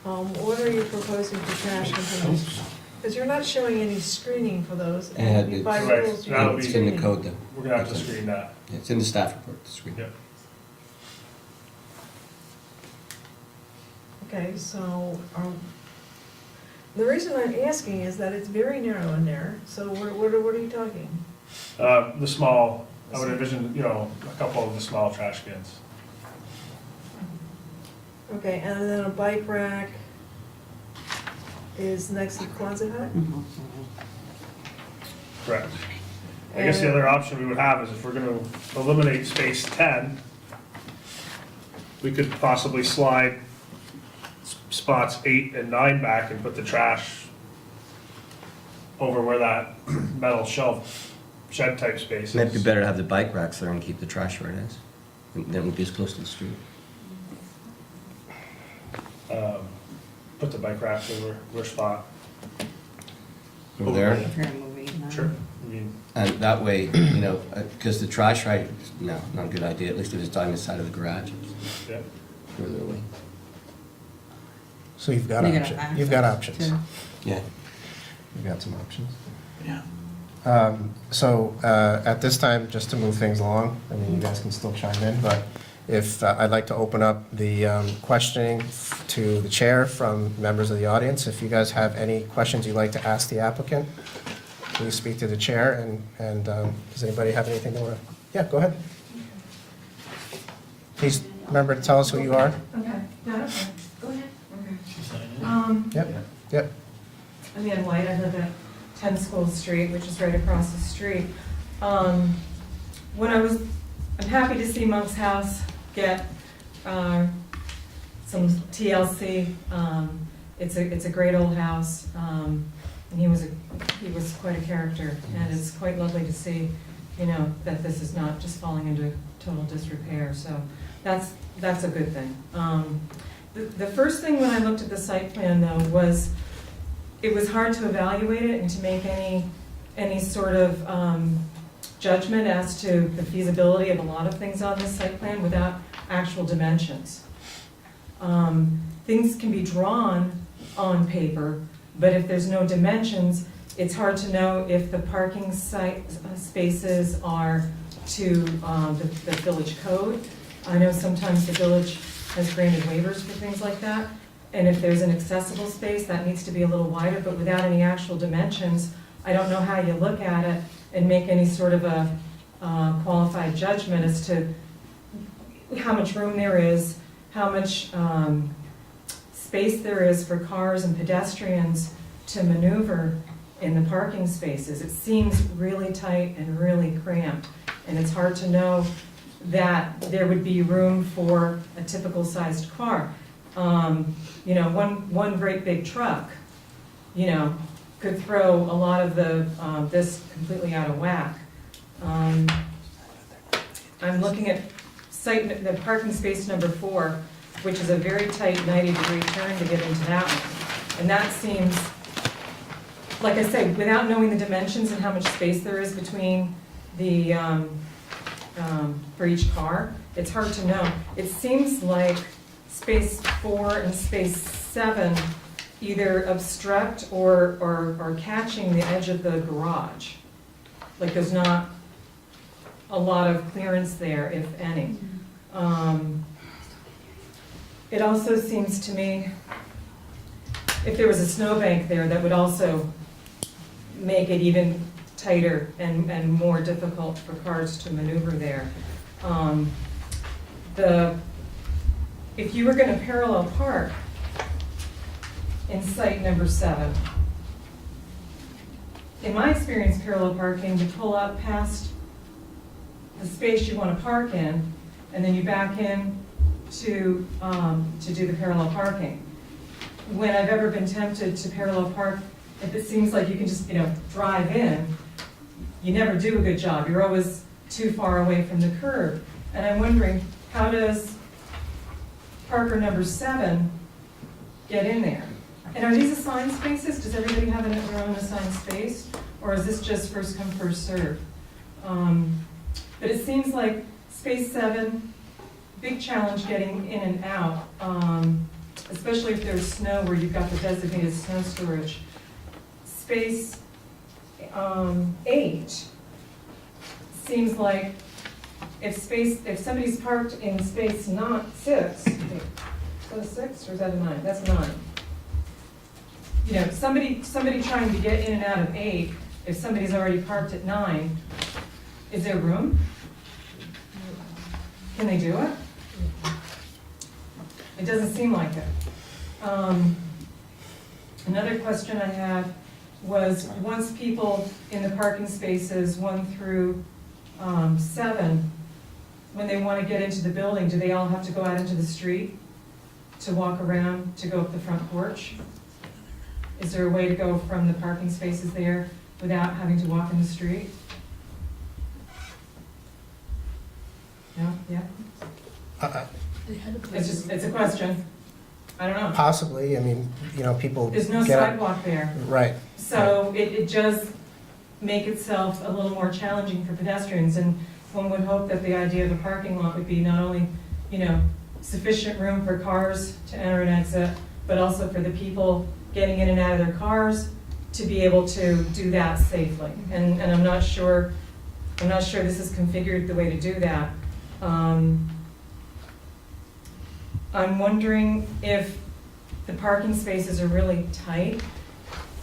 E: What are you proposing for trash containers? Because you're not showing any screening for those, and you by
D: Right,
E: rules, you
D: that'll
E: need
D: be-
B: It's in the
E: screening.
B: code though.
D: We're gonna have to screen that.
B: Yeah, it's in the staff report, the screen.
D: Yep.
E: Okay, so, the reason I'm asking is that it's very narrow in there, so what are you talking?
D: The small, I would envision, you know, a couple of the small trash cans.
E: Okay, and then a bike rack is next to Quonset hut?
H: Mhm.
D: Correct. I guess the other option we would have is if we're gonna eliminate space 10, we could possibly slide spots 8 and 9 back and put the trash over where that metal shelf shed type space is.
B: Might be better to have the bike racks there and keep the trash where it is. Then it would be as close to the street.
D: Put the bike racks over where spot.
B: Over there.
C: If you're moving.
D: Sure. I mean,
B: And that way, you know, because the trash right, no, not a good idea, at least if it's on the side of the garage,
D: yeah.
B: further away.
A: So you've got
C: You gotta
A: options.
C: have
A: You've got
C: access
A: options.
C: to-
B: Yeah.
A: You've got some options.
F: Yeah.
A: So at this time, just to move things along, I mean, you guys can still chime in, but if, I'd like to open up the questioning to the chair from members of the audience. If you guys have any questions you'd like to ask the applicant, please speak to the chair, and does anybody have anything they want to? Yeah, go ahead. Please remember to tell us who you are.
J: Okay, yeah, okay, go ahead.
G: She's signing in.
A: Yep, yep.
J: I'm Ann White, I live at 10 School Street, which is right across the street. I'm happy to see Monk's House get some TLC. It's a great old house, and he was quite a character, and it's quite lovely to see, you know, that this is not just falling into total disrepair, so that's a good thing. The first thing when I looked at the site plan, though, was it was hard to evaluate it and to make any sort of judgment as to the feasibility of a lot of things on this site plan without actual dimensions. Things can be drawn on paper, but if there's no dimensions, it's hard to know if the parking site spaces are to the village code. I know sometimes the village has granted waivers for things like that, and if there's an accessible space, that needs to be a little wider, but without any actual dimensions, I don't know how you look at it and make any sort of a qualified judgment as to how much room there is, how much space there is for cars and pedestrians to maneuver in the parking spaces. It seems really tight and really cramped, and it's hard to know that there would be room for a typical sized car. You know, one great big truck, you know, could throw a lot of this completely out of whack. I'm looking at the parking space number 4, which is a very tight 90-degree turn to get into that one. And that seems, like I say, without knowing the dimensions and how much space there is between the, for each car, it's hard to know. It seems like space 4 and space 7 either obstruct or catching the edge of the garage. Like there's not a lot of clearance there, if any. It also seems to me, if there was a snowbank there, that would also make it even tighter and more difficult for cars to maneuver there. If you were gonna parallel park in site number 7, in my experience, parallel parking, you pull up past the space you want to park in, and then you back in to do the parallel parking. When I've ever been tempted to parallel park, if it seems like you can just, drive in, you never do a good job. You're always too far away from the curb. And I'm wondering, how does Parker number 7 get in there? And are these assigned spaces? Does everybody have their own assigned space? Or is this just first come, first serve? But it seems like space 7, big challenge getting in and out, especially if there's snow where you've got the designated snow storage. Space 8 seems like if somebody's parked in space not 6, is that a 6 or is that a 9? That's 9. Somebody trying to get in and out of 8, if somebody's already parked at 9, is there room? Can they do it? It doesn't seem like it. Another question I had was, once people in the parking spaces 1 through 7, when they want to get into the building, do they all have to go out into the street to walk around, to go up the front porch? Is there a way to go from the parking spaces there without having to walk in the street? No? Yeah? It's a question. I don't know.
A: Possibly, I mean, people
J: There's no
A: get up-
J: sidewalk there.
A: Right.
J: So it does make itself a little more challenging for pedestrians, and one would hope that the idea of a parking lot would be not only, sufficient room for cars to enter and exit, but also for the people getting in and out of their cars to be able to do that safely. And I'm not sure this is configured the way to do that. I'm wondering if the parking spaces are really tight,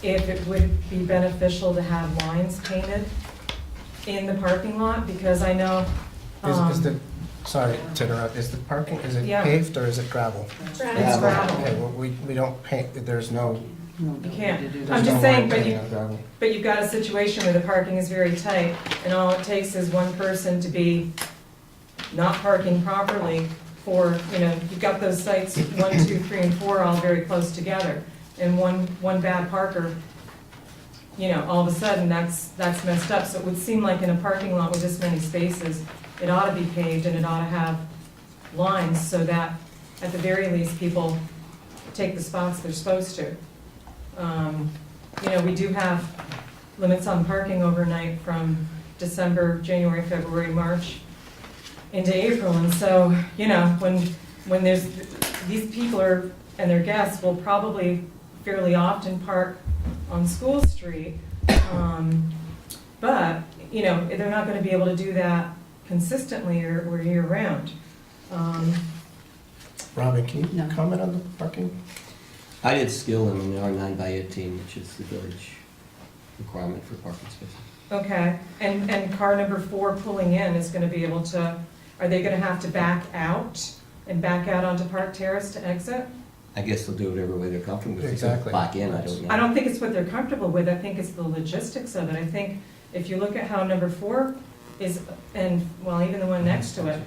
J: if it would be beneficial to have lines painted in the parking lot, because I know.
A: Sorry to interrupt, is the parking, is it
J: Yeah.
A: paved or is it gravel?
J: It's gravel.
A: Okay, well, we don't paint, there's no.
J: You can't.
A: there's
J: I'm
A: no
J: just saying,
A: line
J: but
A: painting
J: you,
A: on gravel.
J: but you've got a situation where the parking is very tight, and all it takes is one person to be not parking properly for, you've got those sites, 1, 2, 3, and 4 all very close together, and one bad parker, all of a sudden, that's messed up. So it would seem like in a parking lot with this many spaces, it ought to be paved and it ought to have lines so that, at the very least, people take the spots they're supposed to. We do have limits on parking overnight from December, January, February, March into April. And so, when there's, these people and their guests will probably fairly often park on School Street. But, they're not gonna be able to do that consistently or year-round.
A: Robin, can you
H: No.
A: comment on the parking?
B: I did skill in the R9 by 18, which is the village requirement for parking spaces.
J: Okay, and car number 4 pulling in is gonna be able to, are they gonna have to back out and back out onto Park Terrace to exit?
B: I guess they'll do whatever way they're comfortable with. If they
A: Exactly.
B: Back in, I don't know.
J: I don't think it's what they're comfortable with, I think it's the logistics of it. I think if you look at how number 4 is, and, well, even the one next to it,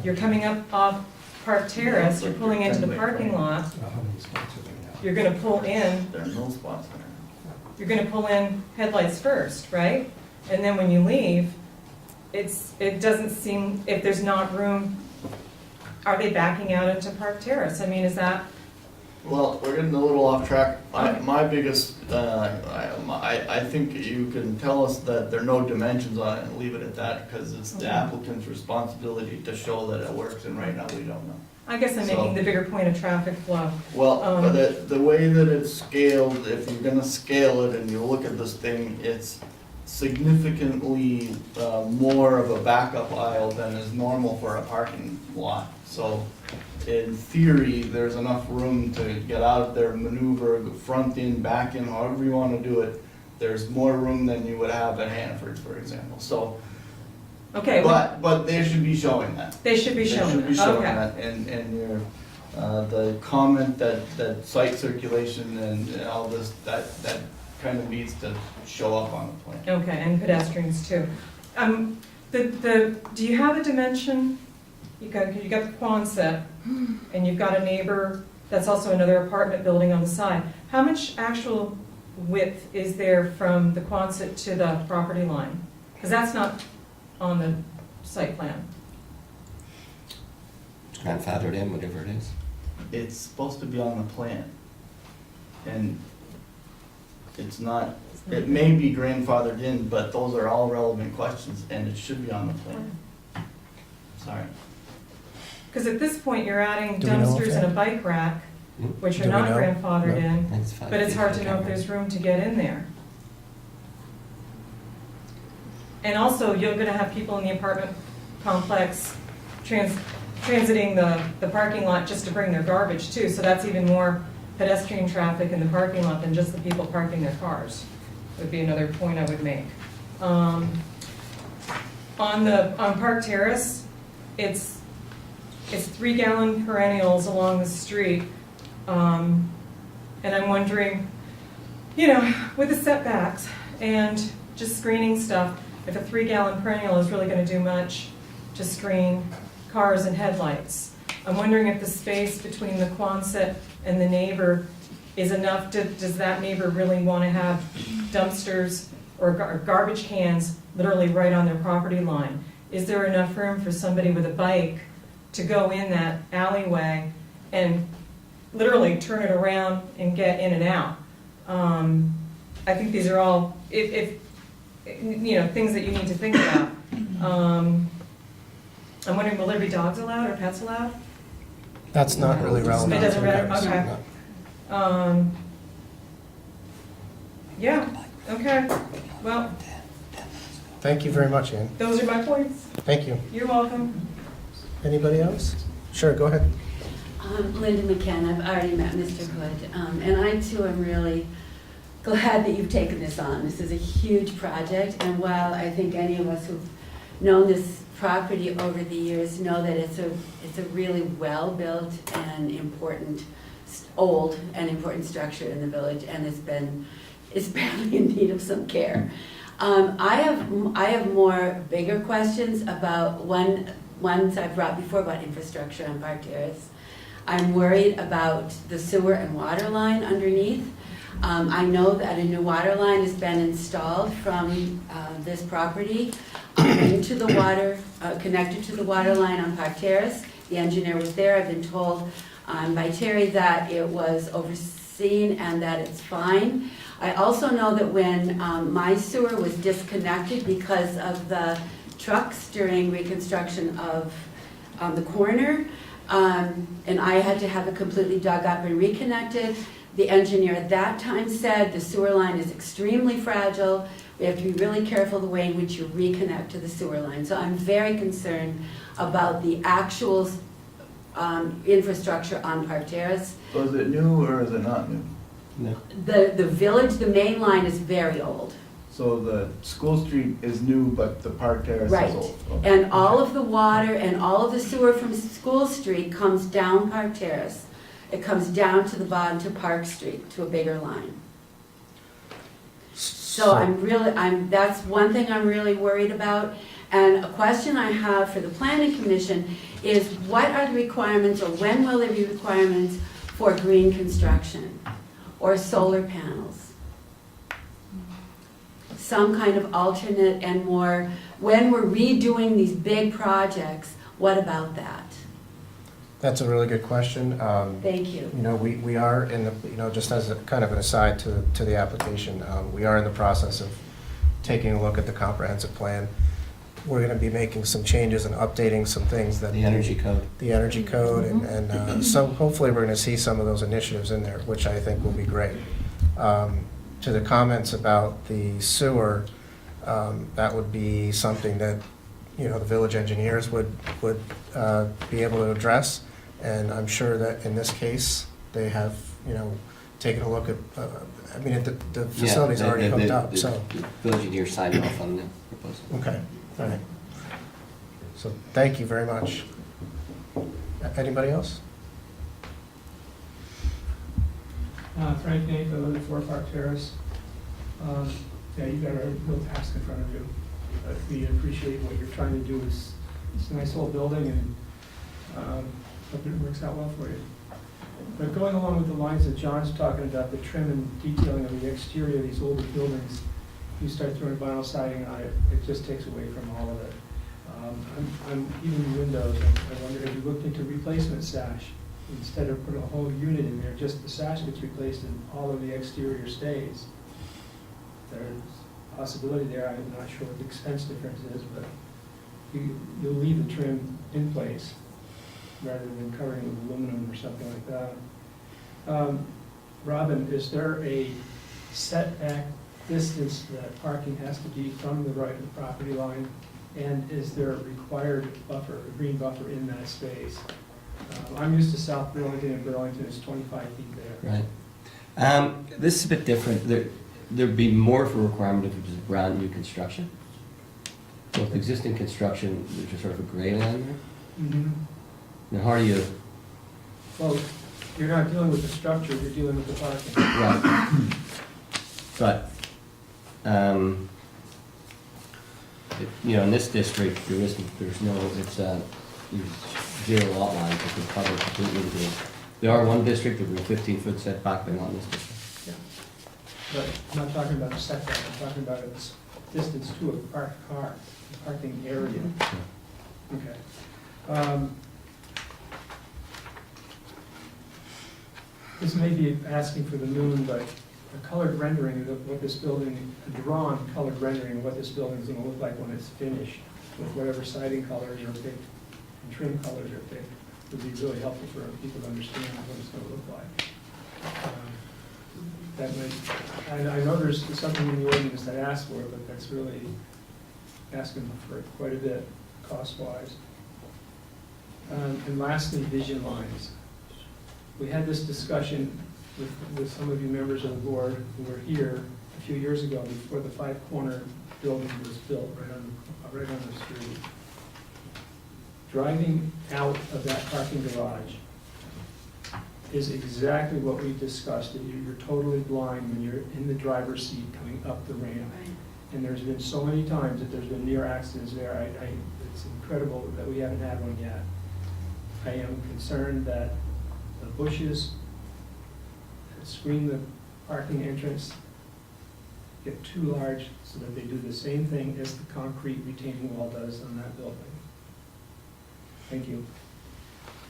J: you're coming up off Park Terrace, you're pulling into the parking lot, you're gonna pull in,
F: There are no spots there.
J: you're gonna pull in headlights first, right? And then when you leave, it doesn't seem, if there's not room, are they backing out into Park Terrace? I mean, is that,
F: Well, we're getting a little off track. My biggest, I think you can tell us that there are no dimensions on it and leave it at that, because it's the applicant's responsibility to show that it works, and right now we don't know.
J: I guess I'm making the bigger point of traffic flow.
F: Well, but the way that it's scaled, if you're gonna scale it and you look at this thing, it's significantly more of a backup aisle than is normal for a parking lot. So in theory, there's enough room to get out of there, maneuver, go front in, back in, however you wanna do it. There's more room than you would have at Hannaford, for example. So,
J: Okay, well,
F: but they should be showing that.
J: they should be
F: They
J: shown,
F: should be showing
J: okay.
F: that, and your, the comment that site circulation and all this, that kind of needs to show up on the plan.
J: Okay, and pedestrians too. Do you have a dimension? You got the Quonset, and you've got a neighbor, that's also another apartment building on the side. How much actual width is there from the Quonset to the property line? Because that's not on the site plan.
B: It's grandfathered in, whatever it is.
F: It's supposed to be on the plan. And it's not, it may be grandfathered in, but those are all relevant questions, and it should be on the plan. Sorry.
J: Because at this point, you're adding
A: Do we know if
J: dumpsters and a
A: that-
J: bike rack, which
A: Do
J: are
A: we
J: not
A: know?
J: grandfathered
A: No.
J: in,
B: That's 5
J: but it's
B: feet
J: hard
B: for
J: to know if
B: camera.
J: there's room to get in there. And also, you're gonna have people in the apartment complex transiting the parking lot just to bring their garbage too, so that's even more pedestrian traffic in the parking lot than just the people parking their cars, would be another point I would make. On Park Terrace, it's 3-gallon perennials along the street. And I'm wondering, with the setbacks and just screening stuff, if a 3-gallon perennial is really gonna do much to screen cars and headlights. I'm wondering if the space between the Quonset and the neighbor is enough does that neighbor really wanna have dumpsters or garbage cans literally right on their property line? Is there enough room for somebody with a bike to go in that alleyway and literally turn it around and get in and out? I think these are all, if things that you need to think about. I'm wondering, will there be dogs allowed or pets allowed?
A: That's not really relevant.
J: It doesn't matter?
A: to
J: Okay.
A: No.
J: Yeah, okay, well,
A: Thank you very much, Ann.
J: those are my points.
A: Thank you.
J: You're welcome.
A: Anybody else? Sure, go ahead.
K: Linda McCann, I've already met Mr. Hood, and I too am really glad that you've taken this on. This is a huge project, and while I think any of us who've known this property over the years know that it's a really well-built and important, old and important structure in the village, and it's badly in need of some care. I have more bigger questions about ones I've brought before about infrastructure on Park Terrace. I'm worried about the sewer and water line underneath. I know that a new water line has been installed from this property into the water, connected to the water line on Park Terrace. The engineer was there. I've been told by Terry that it was overseen and that it's fine. I also know that when my sewer was disconnected because of the trucks during reconstruction of the corner, and I had to have it completely dug up and reconnected, the engineer at that time said the sewer line is extremely fragile. We have to be really careful the way in which you reconnect to the sewer line. So I'm very concerned about the actual infrastructure on Park Terrace.
F: So is it new or is it not new?
B: No.
K: The village, the main line is very old.
F: So the School Street is new, but the Park Terrace
K: Right.
F: is old. Okay.
K: And all of the water and all of the sewer from School Street comes down Park Terrace. It comes down to the bottom to Park Street, to a bigger line. So that's one thing I'm really worried about. And a question I have for the Planning Commission is what are the requirements, or when will there be requirements for green construction or solar panels? Some kind of alternate and more, when we're redoing these big projects, what about that?
A: That's a really good question.
K: Thank you.
A: We are in the, just as a kind of an aside to the application, we are in the process of taking a look at the comprehensive plan. We're going to be making some changes and updating some things that.
B: The energy code.
A: The energy code, and so hopefully we're going to see some of those initiatives in there, which I think will be great. To the comments about the sewer, that would be something that, the village engineers would be able to address. And I'm sure that in this case, they have, taken a look at, the facility's already hooked up, so.
B: The village engineer signed off on the proposal.
A: Okay, all right. So thank you very much. Anybody else?
L: Frank Nate, I live at 4 Park Terrace. Yeah, you got a real task in front of you. We appreciate what you're trying to do. It's a nice old building, and hope it works out well for you. But going along with the lines that John's talking about, the trim and detailing of the exterior of these older buildings, you start throwing vinyl siding on it, it just takes away from all of it. Even windows, I wonder, have you looked into replacement sash? Instead of putting a whole unit in there, just the sash gets replaced and all of the exterior stays. There's a possibility there. I'm not sure what the expense difference is, but you'll leave the trim in place rather than covering it with aluminum or something like that. Robin, is there a setback distance that parking has to be from the right of the property line? And is there a required buffer, a green buffer in that space? I'm used to South Burlington, and Burlington is 25 feet there.
B: Right. This is a bit different. There'd be more of a requirement if it was brand new construction. So with existing construction, there's just sort of a gray line there.
L: Mm-hmm.
B: Now, how do you,
L: Well, you're not dealing with the structure, you're dealing with the parking.
B: right. But, in this district, there's zero lot lines that could cover completely. There are one district that will 15-foot setback, but not in this district.
L: Yeah. But I'm not talking about a setback, I'm talking about its distance to a parked car, a parking area. Okay. This may be asking for the moon, but a colored rendering of what this building, a drawn colored rendering of what this building is gonna look like when it's finished, with whatever siding colors are picked and trim colors are picked, would be really helpful for people to understand what it's gonna look like. That might, I know there's something in the ordinance that asks for it, but that's really asking for quite a bit, cost-wise. And lastly, vision lines. We had this discussion with some of you members of the board who were here a few years ago before the five-corner building was built right on the street. Driving out of that parking garage is exactly what we discussed, that you're totally blind when you're in the driver's seat coming up the ramp.
K: Right.
L: And there's been so many times that there's been near accidents there. It's incredible that we haven't had one yet. I am concerned that the bushes that screen the parking entrance get too large so that they do the same thing as the concrete retaining wall does on that building. Thank you.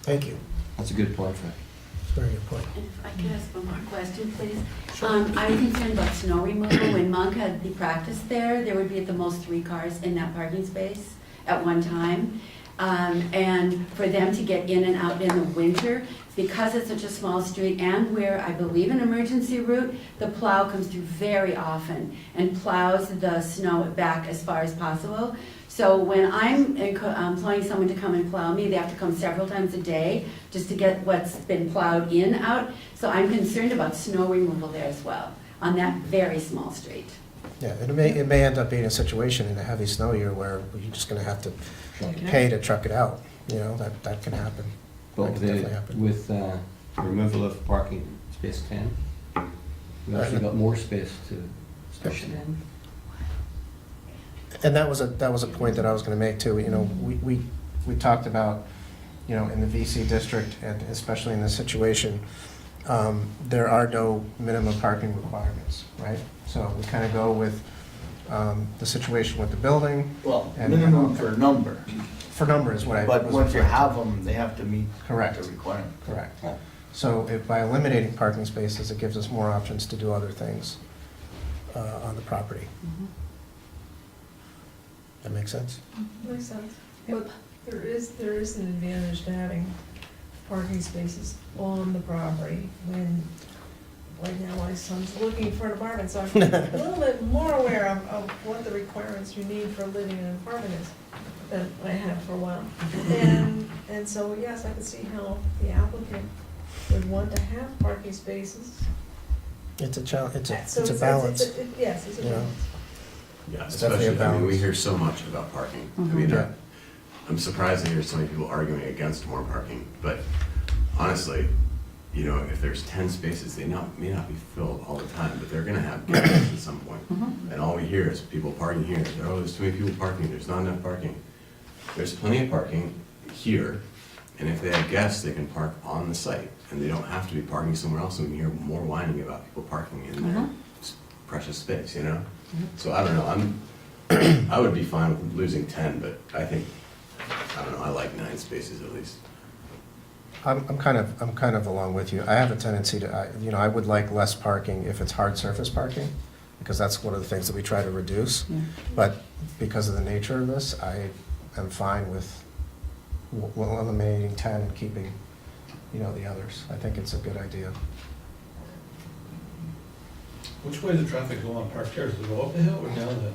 A: Thank you.
B: That's a good point, Frank.
A: That's a very good point.
K: And if I could ask one more question, please. I was concerned about snow removal. When Monk had the practice there would be at the most 3 cars in that parking space at one time. And for them to get in and out in the winter, because it's such a small street and where I believe an emergency route, the plow comes through very often and plows the snow back as far as possible. So when I'm employing someone to come and plow me, they have to come several times a day just to get what's been plowed in out. So I'm concerned about snow removal there as well, on that very small street.
A: Yeah, it may end up being a situation in a heavy snow year where you're just gonna have to pay to truck it out, that can happen.
B: But
A: That can definitely happen.
B: with removal of parking space 10, we've actually got more space to push it in.
A: And that was a point that I was gonna make too, we talked about, in the VC district, and especially in this situation, there are no minimum parking requirements, right? So we kind of go with the situation with the building.
F: Well,
A: And-
F: minimum for number,
A: For number is what I was.
F: but once you
A: referring to.
F: have them, they have to meet
A: Correct.
F: the requirement.
A: Correct. So by eliminating parking spaces, it gives us more options to do other things on the property. That make sense?
E: Makes sense. But there is an advantage to having parking spaces on the property when, right now, my son's looking for an apartment, so I'm a little bit more aware of what the requirements you need for living in an apartment is than I have for a while. And so, yes, I can see how the applicant would want to have parking spaces.
A: It's a challenge, it's
E: So
A: a balance.
E: Yes, it's a
A: you know.
E: balance.
I: Yeah,
A: It's definitely a
I: especially, we
A: balance.
I: hear so much about parking. I
H: Mhm.
I: mean,
A: Yeah.
I: I'm surprised to hear so many people arguing against more parking, but honestly, you know, if there's 10 spaces, may not be filled all the time, but they're gonna have gaps at some point. And all we hear is people parking here, oh, there's too many people parking, there's not enough parking. There's plenty of parking here, and if they have guests, they can park on the site, and they don't have to be parking somewhere else, and we hear more whining about people parking in their precious space, you know? So I don't know, I would be fine with losing 10, but I think, I don't know, I like 9 spaces at least.
A: I'm kind of along with you. I have a tendency to, I would like less parking if it's hard surface parking, because that's one of the things that we try to reduce.
H: Yeah.
A: But because of the nature of this, I am fine with eliminating 10 and keeping, the others. I think it's a good idea.
G: Which way does the traffic go on Park Terrace? Does it go up the hill or down the?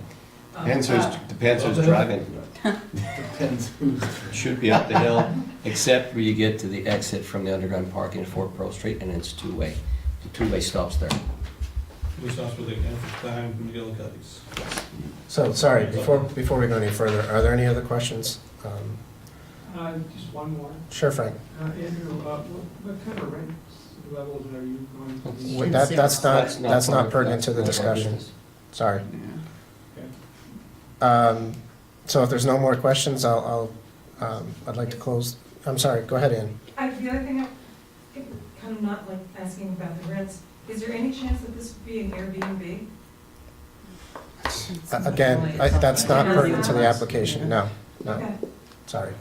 B: Depends who's driving.
F: Depends who's.
B: Should be up the hill, except where you get to the exit from the underground parking at Fort Pearl Street, and it's two-way. The two-way stops there.
G: Two stops with the time McGillicuddy's.
A: So, sorry, before we go any further, are there any other questions?
L: Just one more.
A: Sure, Frank.
L: Andrew, what kind of rent levels are you going to be?
A: Well, that's not pertinent to the discussion. Sorry. So if there's no more questions, I'd like to close. I'm sorry, go ahead, Ann.
J: The other thing, kind of not like asking about the rents, is there any chance that this would be an Airbnb?
A: Again, that's not pertinent to the application, no,
J: Okay.
A: sorry.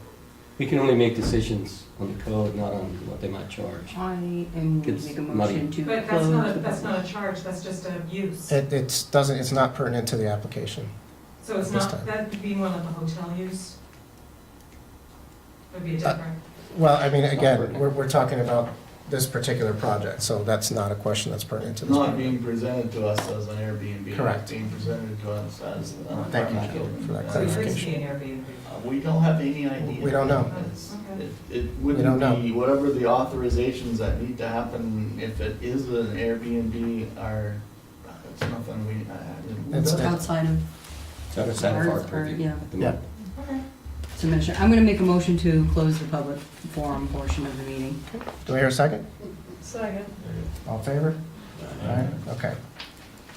B: We can only make decisions on the code, not on what they might charge.
C: I am
B: It's
C: make a
B: muddy.
C: motion to
J: But
C: close.
J: that's not a charge, that's just a use.
A: It's not pertinent to the application.
J: So it's
A: this
J: not,
A: time.
J: that would be more like a hotel use? Would be a different,
A: Well, I mean, again, we're talking about this particular project, so that's not a question that's pertinent to
F: It's
A: this.
F: not
A: project.
F: being presented to us as an Airbnb.
A: Correct.
F: It's being presented to us as an
A: Thank you,
F: apartment building.
A: for that
J: so it could
A: clarification.
J: be an Airbnb.
F: We don't have any idea.
A: We don't know.
F: It's-
J: Okay.
F: It
A: We don't
F: wouldn't be, whatever the authorizations that need to happen, if it is an Airbnb, it's nothing we,
A: It's-
C: Outside of,
B: It's outside of our
C: Ours are-
B: purview
C: yeah.
B: at the
A: Yeah.
B: moment.
J: Okay.
C: so Minister, I'm gonna make a motion to close the public forum portion of the meeting.
A: Do we hear a second?
E: Second.
A: All in favor? Aye. Okay.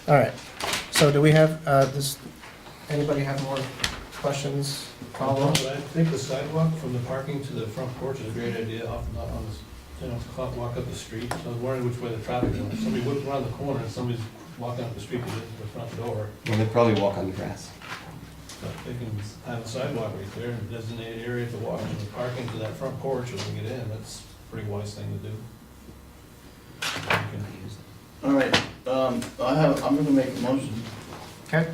A: All right. So do we have, anybody have more questions, follow-up?
G: I think the sidewalk from the parking to the front porch is a great idea, often not on this, walk up the street. So I was wondering which way the traffic goes. Somebody whips around the corner and somebody's walking up the street to the front door.
B: Well, they probably walk on the grass.
G: But they can have a sidewalk right there and designated area to walk, and the parking to that front porch when we get in, that's a pretty wise thing to do.
F: all right, I'm gonna make a motion.
A: Okay.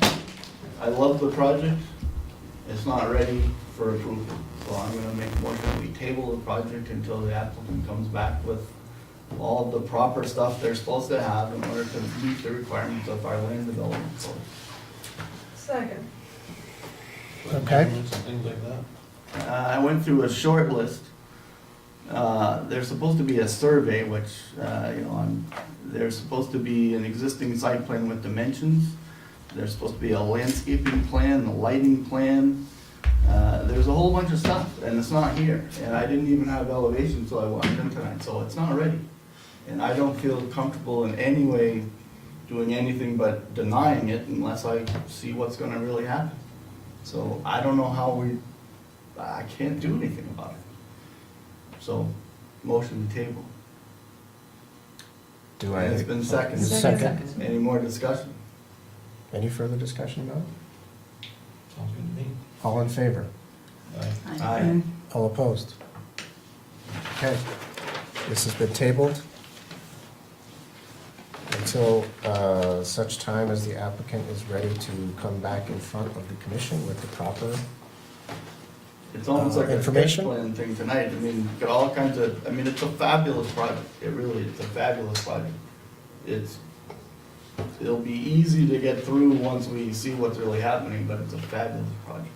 F: I love the project, it's not ready for approval, so I'm gonna make a motion, we table the project until the applicant comes back with all the proper stuff they're supposed to have in order to meet the requirements of our land development code.
E: Second.
A: Okay.
G: And things like that.
F: I went through a short list. There's supposed to be a survey, which, there's supposed to be an existing site plan with dimensions. There's supposed to be a landscaping plan, a lighting plan. There's a whole bunch of stuff, and it's not here. And I didn't even have elevation, so I walked in tonight, so it's not ready. And I don't feel comfortable in any way doing anything but denying it unless I see what's gonna really happen. So I don't know how I can't do anything about it. So, motion to table.
A: Do
F: And it's been seconded.
A: Second.
F: Any more discussion?
A: Any further discussion about it?
G: Sounds good to me.
A: All in favor?
G: Aye.
F: Aye.
A: All opposed? Okay. This has been tabled until such time as the applicant is ready to come back in front of the commission with the proper.
F: It's almost like a sketch
A: Information?
F: plan thing tonight. I mean, got all kinds of, it's a fabulous project. It really is a fabulous project. It'll be easy to get through once we see what's really happening, but it's a fabulous project.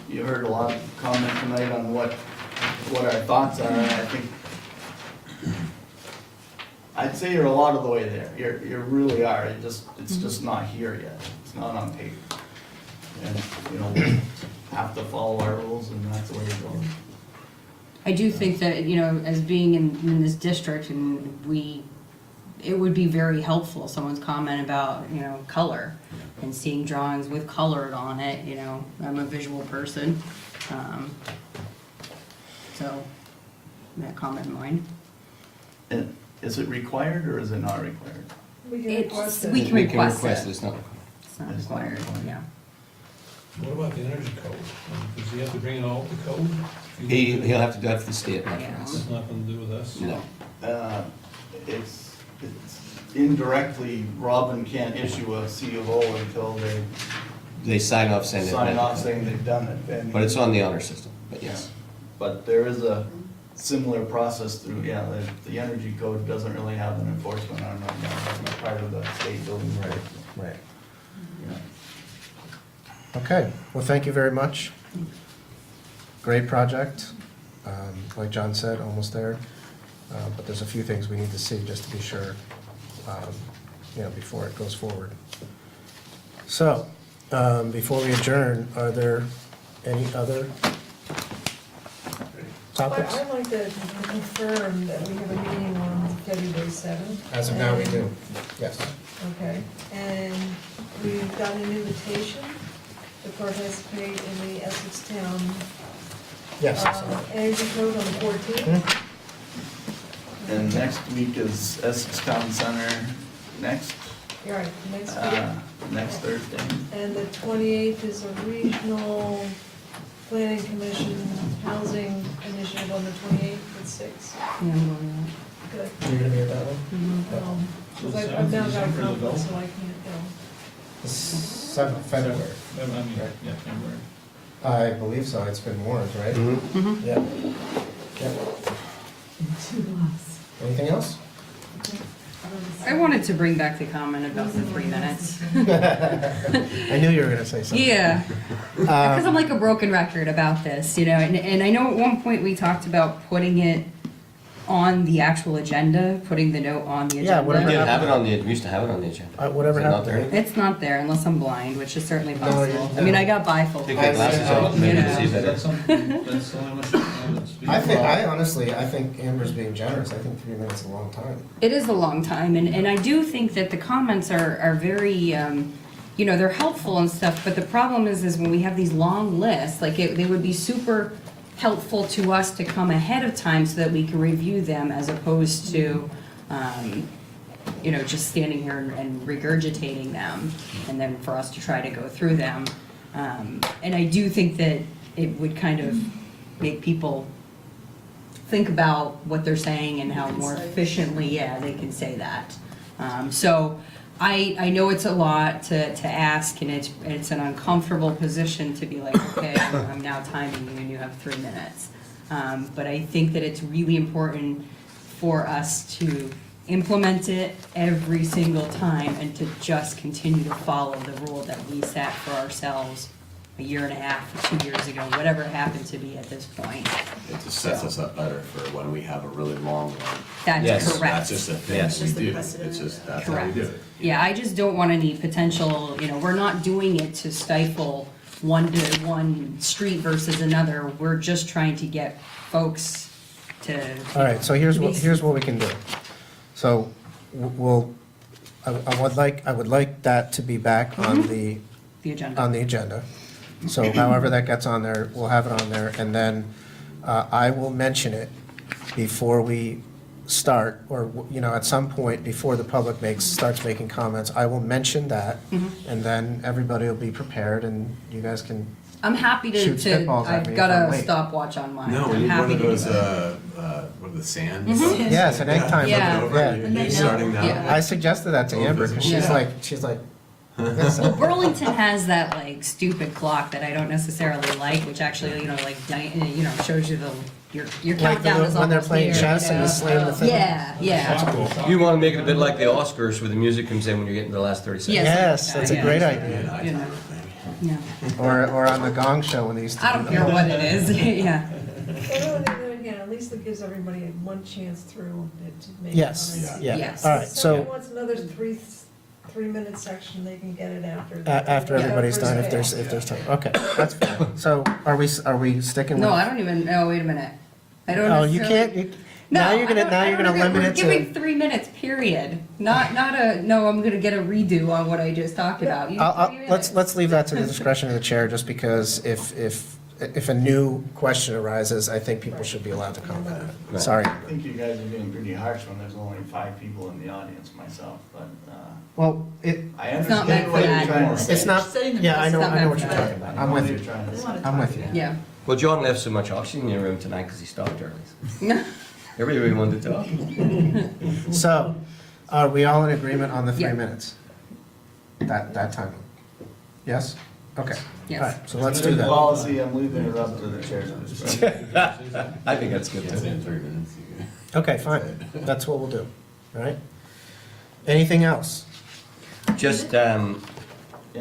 F: You heard a lot of comment tonight on what our thoughts are, and I think, I'd say you're a lot of the way there. You really are. It's just not here yet. It's not on paper. And, we'll have to follow our rules, and that's the way it goes.
C: I do think that, you know, as being in this district, and it would be very helpful, someone's comment about, you know, color, and seeing drawings with colored on it, you know, I'm a visual person. So, that comment in mind.
F: And is it required or is it not required?
E: We can
C: It's,
E: request it.
C: we can request it.
B: It's not.
C: It's not
F: It's not
C: required,
F: required.
C: yeah.
G: What about the energy code? Does he have to bring in all the code?
B: He'll have to do that for the state, not for
C: Yeah.
B: us.
G: It's nothing to do with us?
B: No.
F: It's indirectly, Robin can't issue a C of O until they
B: They sign off saying they've
F: sign
B: met
F: off
B: the
F: saying
B: code.
F: they've done it. And-
B: But it's on the honor system, but yes.
F: But there is a similar process through, the energy code doesn't really have an enforcement on right now, it's not part of the state building.
A: Right.
F: Yeah.
A: Okay, well, thank you very much. Great project. Like John said, almost there. But there's a few things we need to see just to be sure, you know, before it goes forward. So, before we adjourn, are there any other topics?
E: I'd like to confirm that we have a meeting on February 7th.
A: As of now, we do, yes.
E: Okay, and we've got an invitation to participate in the Essex Town
A: Yes.
E: Energy Code on the 14th.
F: And next week is Essex Town Center next,
E: You're right, next week.
F: next Thursday.
E: And the 28th is a regional planning commission housing initiative on the 28th at 6.
C: Yeah, I'm going
E: Good.
A: You're gonna be at that one?
C: to that.
E: 'Cause I've now got a conflict, so I can't go.
A: The 7th of February.
G: I mean, yeah, February.
A: I believe so, it's been warned, right?
C: Mhm.
A: Yeah. Yeah. Anything else?
C: I wanted to bring back the comment about the 3 minutes.
A: I knew you were gonna say something.
C: Yeah, because I'm like a broken record about this, you know, and I know at one point we talked about putting it on the actual agenda, putting the note on the
A: Yeah,
C: agenda.
B: We
A: whatever
B: did have it on the, we used to have it on the agenda.
A: Whatever
B: Is it not
A: happened.
B: there?
C: It's not there unless I'm blind, which is certainly
A: No,
C: possible.
A: you-
C: I mean, I got bifocals.
B: Take my glasses off, maybe you can see
G: Is
B: better.
G: that something, that's the only one
A: I think, I think Amber's being generous, I think 3 minutes is a long time.
C: It is a long time, and I do think that the comments are very, you know, they're helpful and stuff, but the problem is when we have these long lists, like, they would be super helpful to us to come ahead of time so that we can review them as opposed to, you know, just standing here and regurgitating them, and then for us to try to go through them. And I do think that it would kind of make people think about what they're saying and how more efficiently, they can say that. So I know it's a lot to ask, and it's an uncomfortable position to be like, okay, I'm now timing you and you have 3 minutes. But I think that it's really important for us to implement it every single time and to just continue to follow the rule that we set for ourselves a year and a half, 2 years ago, whatever it happened to be at this point.
I: It just sets us up better for when we have a really long one.
C: That's
B: Yes.
C: correct.
I: That's just a thing
B: Yes.
I: we do. It's just, that's how we
C: Correct.
I: do it.
C: Yeah, I just don't want any potential, you know, we're not doing it to stifle one street versus another. We're just trying to get folks to.
A: All right, so here's what we can do. So I would like that to be back on the
C: The agenda.
A: on the agenda. So however that gets on there, we'll have it on there, and then I will mention it before we start, or, you know, at some point before the public starts making comments, I will mention that, and then everybody will be prepared, and you guys can,
C: I'm happy
A: Shoot spitballs at me
C: I've
A: if
C: got
A: I'm
C: a
A: late.
C: stopwatch on mine.
I: No, we
C: I'm
I: need one
C: happy
I: of
C: to do
I: those,
C: that.
I: what are the sand?
C: Mhm.
A: yeah, it's an egg timer.
C: Yeah.
A: Yeah.
I: You're starting now?
C: Yeah.
A: I suggested that to Amber, because she's
C: Yeah.
A: like, this.
C: Well, Burlington has that like stupid clock that I don't necessarily like, which actually, you know, like, you know, shows you your
A: Like
C: countdown is almost
A: when they're playing
C: here,
A: chess
C: you
A: and
C: know?
A: you slam the thing.
C: Yeah.
B: You want to make it a bit like the Oscars where the music comes in when you're getting to the last 30 seconds.
C: Yes.
A: Yes, that's a
C: Yeah.
A: great idea.
C: You know, yeah.
A: Or on the Gong Show when they used to
C: I
A: do
C: don't
A: that.
C: care what it is, yeah.
E: Well, on the other hand, at least it gives everybody one chance through it to make.
A: Yes,
E: comments.
A: yeah,
C: Yes.
A: all right,
E: If someone
A: so
E: wants another three-minute section, they can get it after.
A: after
C: Yeah.
A: everybody's done, if there's time, okay, that's fine. So are we sticking with?
C: No, I don't even, oh, wait a minute. I don't
A: Oh, you
C: necessarily.
A: can't,
C: No,
A: now you're gonna,
C: I don't agree.
A: limit
C: We're
A: it
C: giving
A: to.
C: 3 minutes, period. Not no, I'm gonna get a redo on what I just talked about. You have 3 minutes.
A: Let's leave that to the discretion of the chair, just because if a new question arises, I think people should be allowed to comment on it.
B: Right.
A: Sorry.
F: I think you guys are being pretty harsh when there's only 5 people in the audience myself, but,
A: Well,
F: I
C: It's not meant
F: understand
C: for
F: what you're
C: that.
F: trying to say.
A: it's not, yeah, I know what you're
C: It's not
A: talking about. I'm with
F: I know
A: you.
F: what you're trying to say.
A: I'm with you.
C: Yeah.
B: Well, John left so much oxygen in the room tonight because he stopped early. Everybody wanted to talk.
A: So, are we all in agreement on the 3
C: Yeah.
A: minutes? That time? Yes? Okay.
C: Yes.
A: All right, so let's do that.
F: Policy, I'm leaving it up to the chair's discretion.
B: I think that's good
I: Yes,
B: too.
I: in 3 minutes.
A: Okay, fine. That's what we'll do. All right? Anything else?
B: Just,
F: Yeah,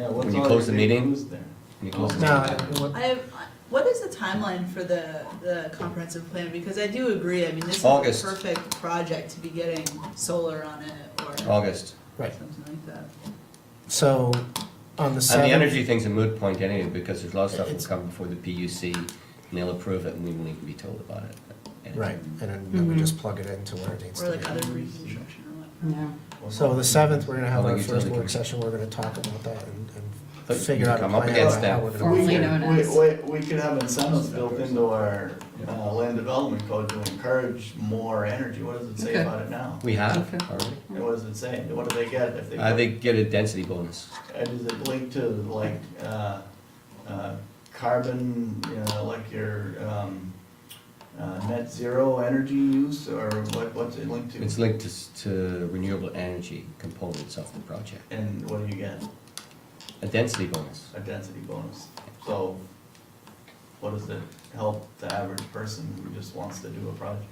F: what's
B: When you
F: all
B: close the
F: your big
B: meeting?
F: news there?
B: when you close the
A: No,
B: meeting.
M: I have, what is the timeline for the comprehensive plan? Because I do agree, I mean, this is
B: August.
M: a perfect project to be getting solar on it or
B: August.
A: right.
M: something like that.
A: So, on the 7th.
B: And the energy thing's a moot point anyway, because there's a lot of stuff will
A: It's-
B: come before the PUC, and they'll approve it, and we won't even be told about it.
A: Right, and then we just plug it into where it needs
M: Or
A: to
M: like other
A: be.
M: reconstruction or what.
C: Yeah.
A: So the 7th, we're gonna have our
B: Public
A: first
B: utility
A: work
B: commission.
A: session, we're gonna talk about that and
B: But
A: figure
B: you
A: out a
B: come up
A: plan
B: against
A: on how
B: that.
A: we're gonna.
C: Formerly known as-
F: We could have incentives built into our land development code to encourage more energy. What does it say
C: Okay.
F: about it now?
B: We have
C: Okay.
B: already.
F: And what does it say? What do they get if they?
B: They get a density bonus.
F: Does it link to like, carbon, like your, net zero energy use, or what's it linked to?
B: It's linked to renewable energy components of the project.
F: And what do you get?
B: A density bonus.
F: A density bonus. So what does it help the average person who just wants to do a project?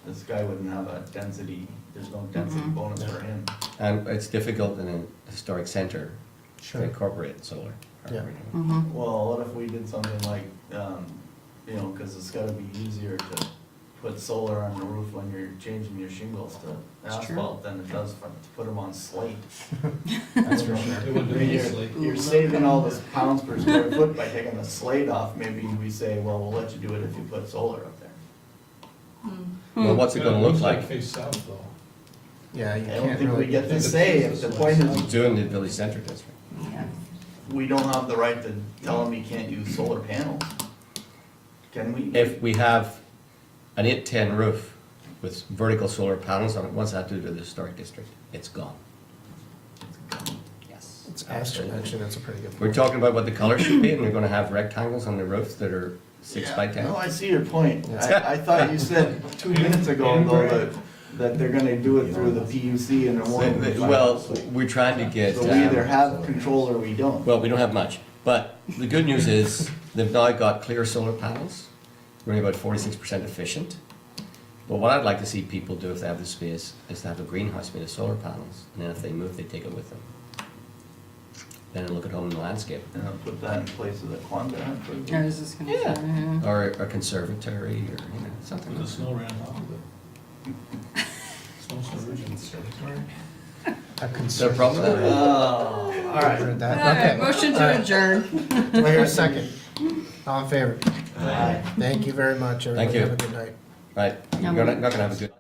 F: This guy wouldn't have a density, there's no density
C: Mhm.
F: bonus for him.
B: And it's difficult in a historic center to
A: Sure.
B: incorporate solar.
A: Yeah.
C: Mhm.
F: Well, what if we did something like, cause it's gotta be easier to put solar on the roof when you're changing your shingles to
C: That's true.
F: asphalt than it does to put them on slate.
A: That's for sure.
G: It would be easily.
F: You're saving all this pounds per square foot by taking the slate off. Maybe we say, well, we'll let you do it if you put solar up there.
B: Well, what's it gonna look like?
G: Face south though.
A: Yeah, you
F: I don't
A: can't
F: think we
A: really.
F: get to say, if the point is,
B: Doing the village center district.
C: Yeah.
F: we don't have the right to tell them you can't use solar panels. Can we?
B: If we have an 810 roof with vertical solar panels on it, what's that do to the historic district? It's gone. Yes.
A: It's actually, that's a pretty good
B: We're
A: point.
B: talking about what the color should be, and we're gonna have rectangles on the roofs that are 6 by 10.
F: No, I see your point.
A: Yeah.
F: I thought you said 2 minutes ago, though, that they're gonna do it through the PUC and it won't. be fine.
B: Well, we're trying to get.
F: So we either have control or we don't.
B: Well, we don't have much, but the good news is, they've now got clear solar panels, running about 46% efficient. But what I'd like to see people do if they have the space, is to have a greenhouse made of solar panels, and then if they move, they take it with them. Then look at home in the landscape,
F: And I'll put that in place of the Quanda.
C: I was just gonna say, yeah.
B: or a conservatory, or, something.
G: The snow ran off of it. Snow storage.
A: A
B: Is there a
A: concern.
B: problem with that?
F: Oh, all right.
A: Heard
C: All
A: that,
C: right,
A: okay.
C: motion
A: All
C: to
A: right.
C: adjourn.
A: Do I hear a second? All in favor?
F: Aye.
A: Thank you very much, everybody.
B: you.
A: Have a good night.
B: Right, you're not gonna have a good.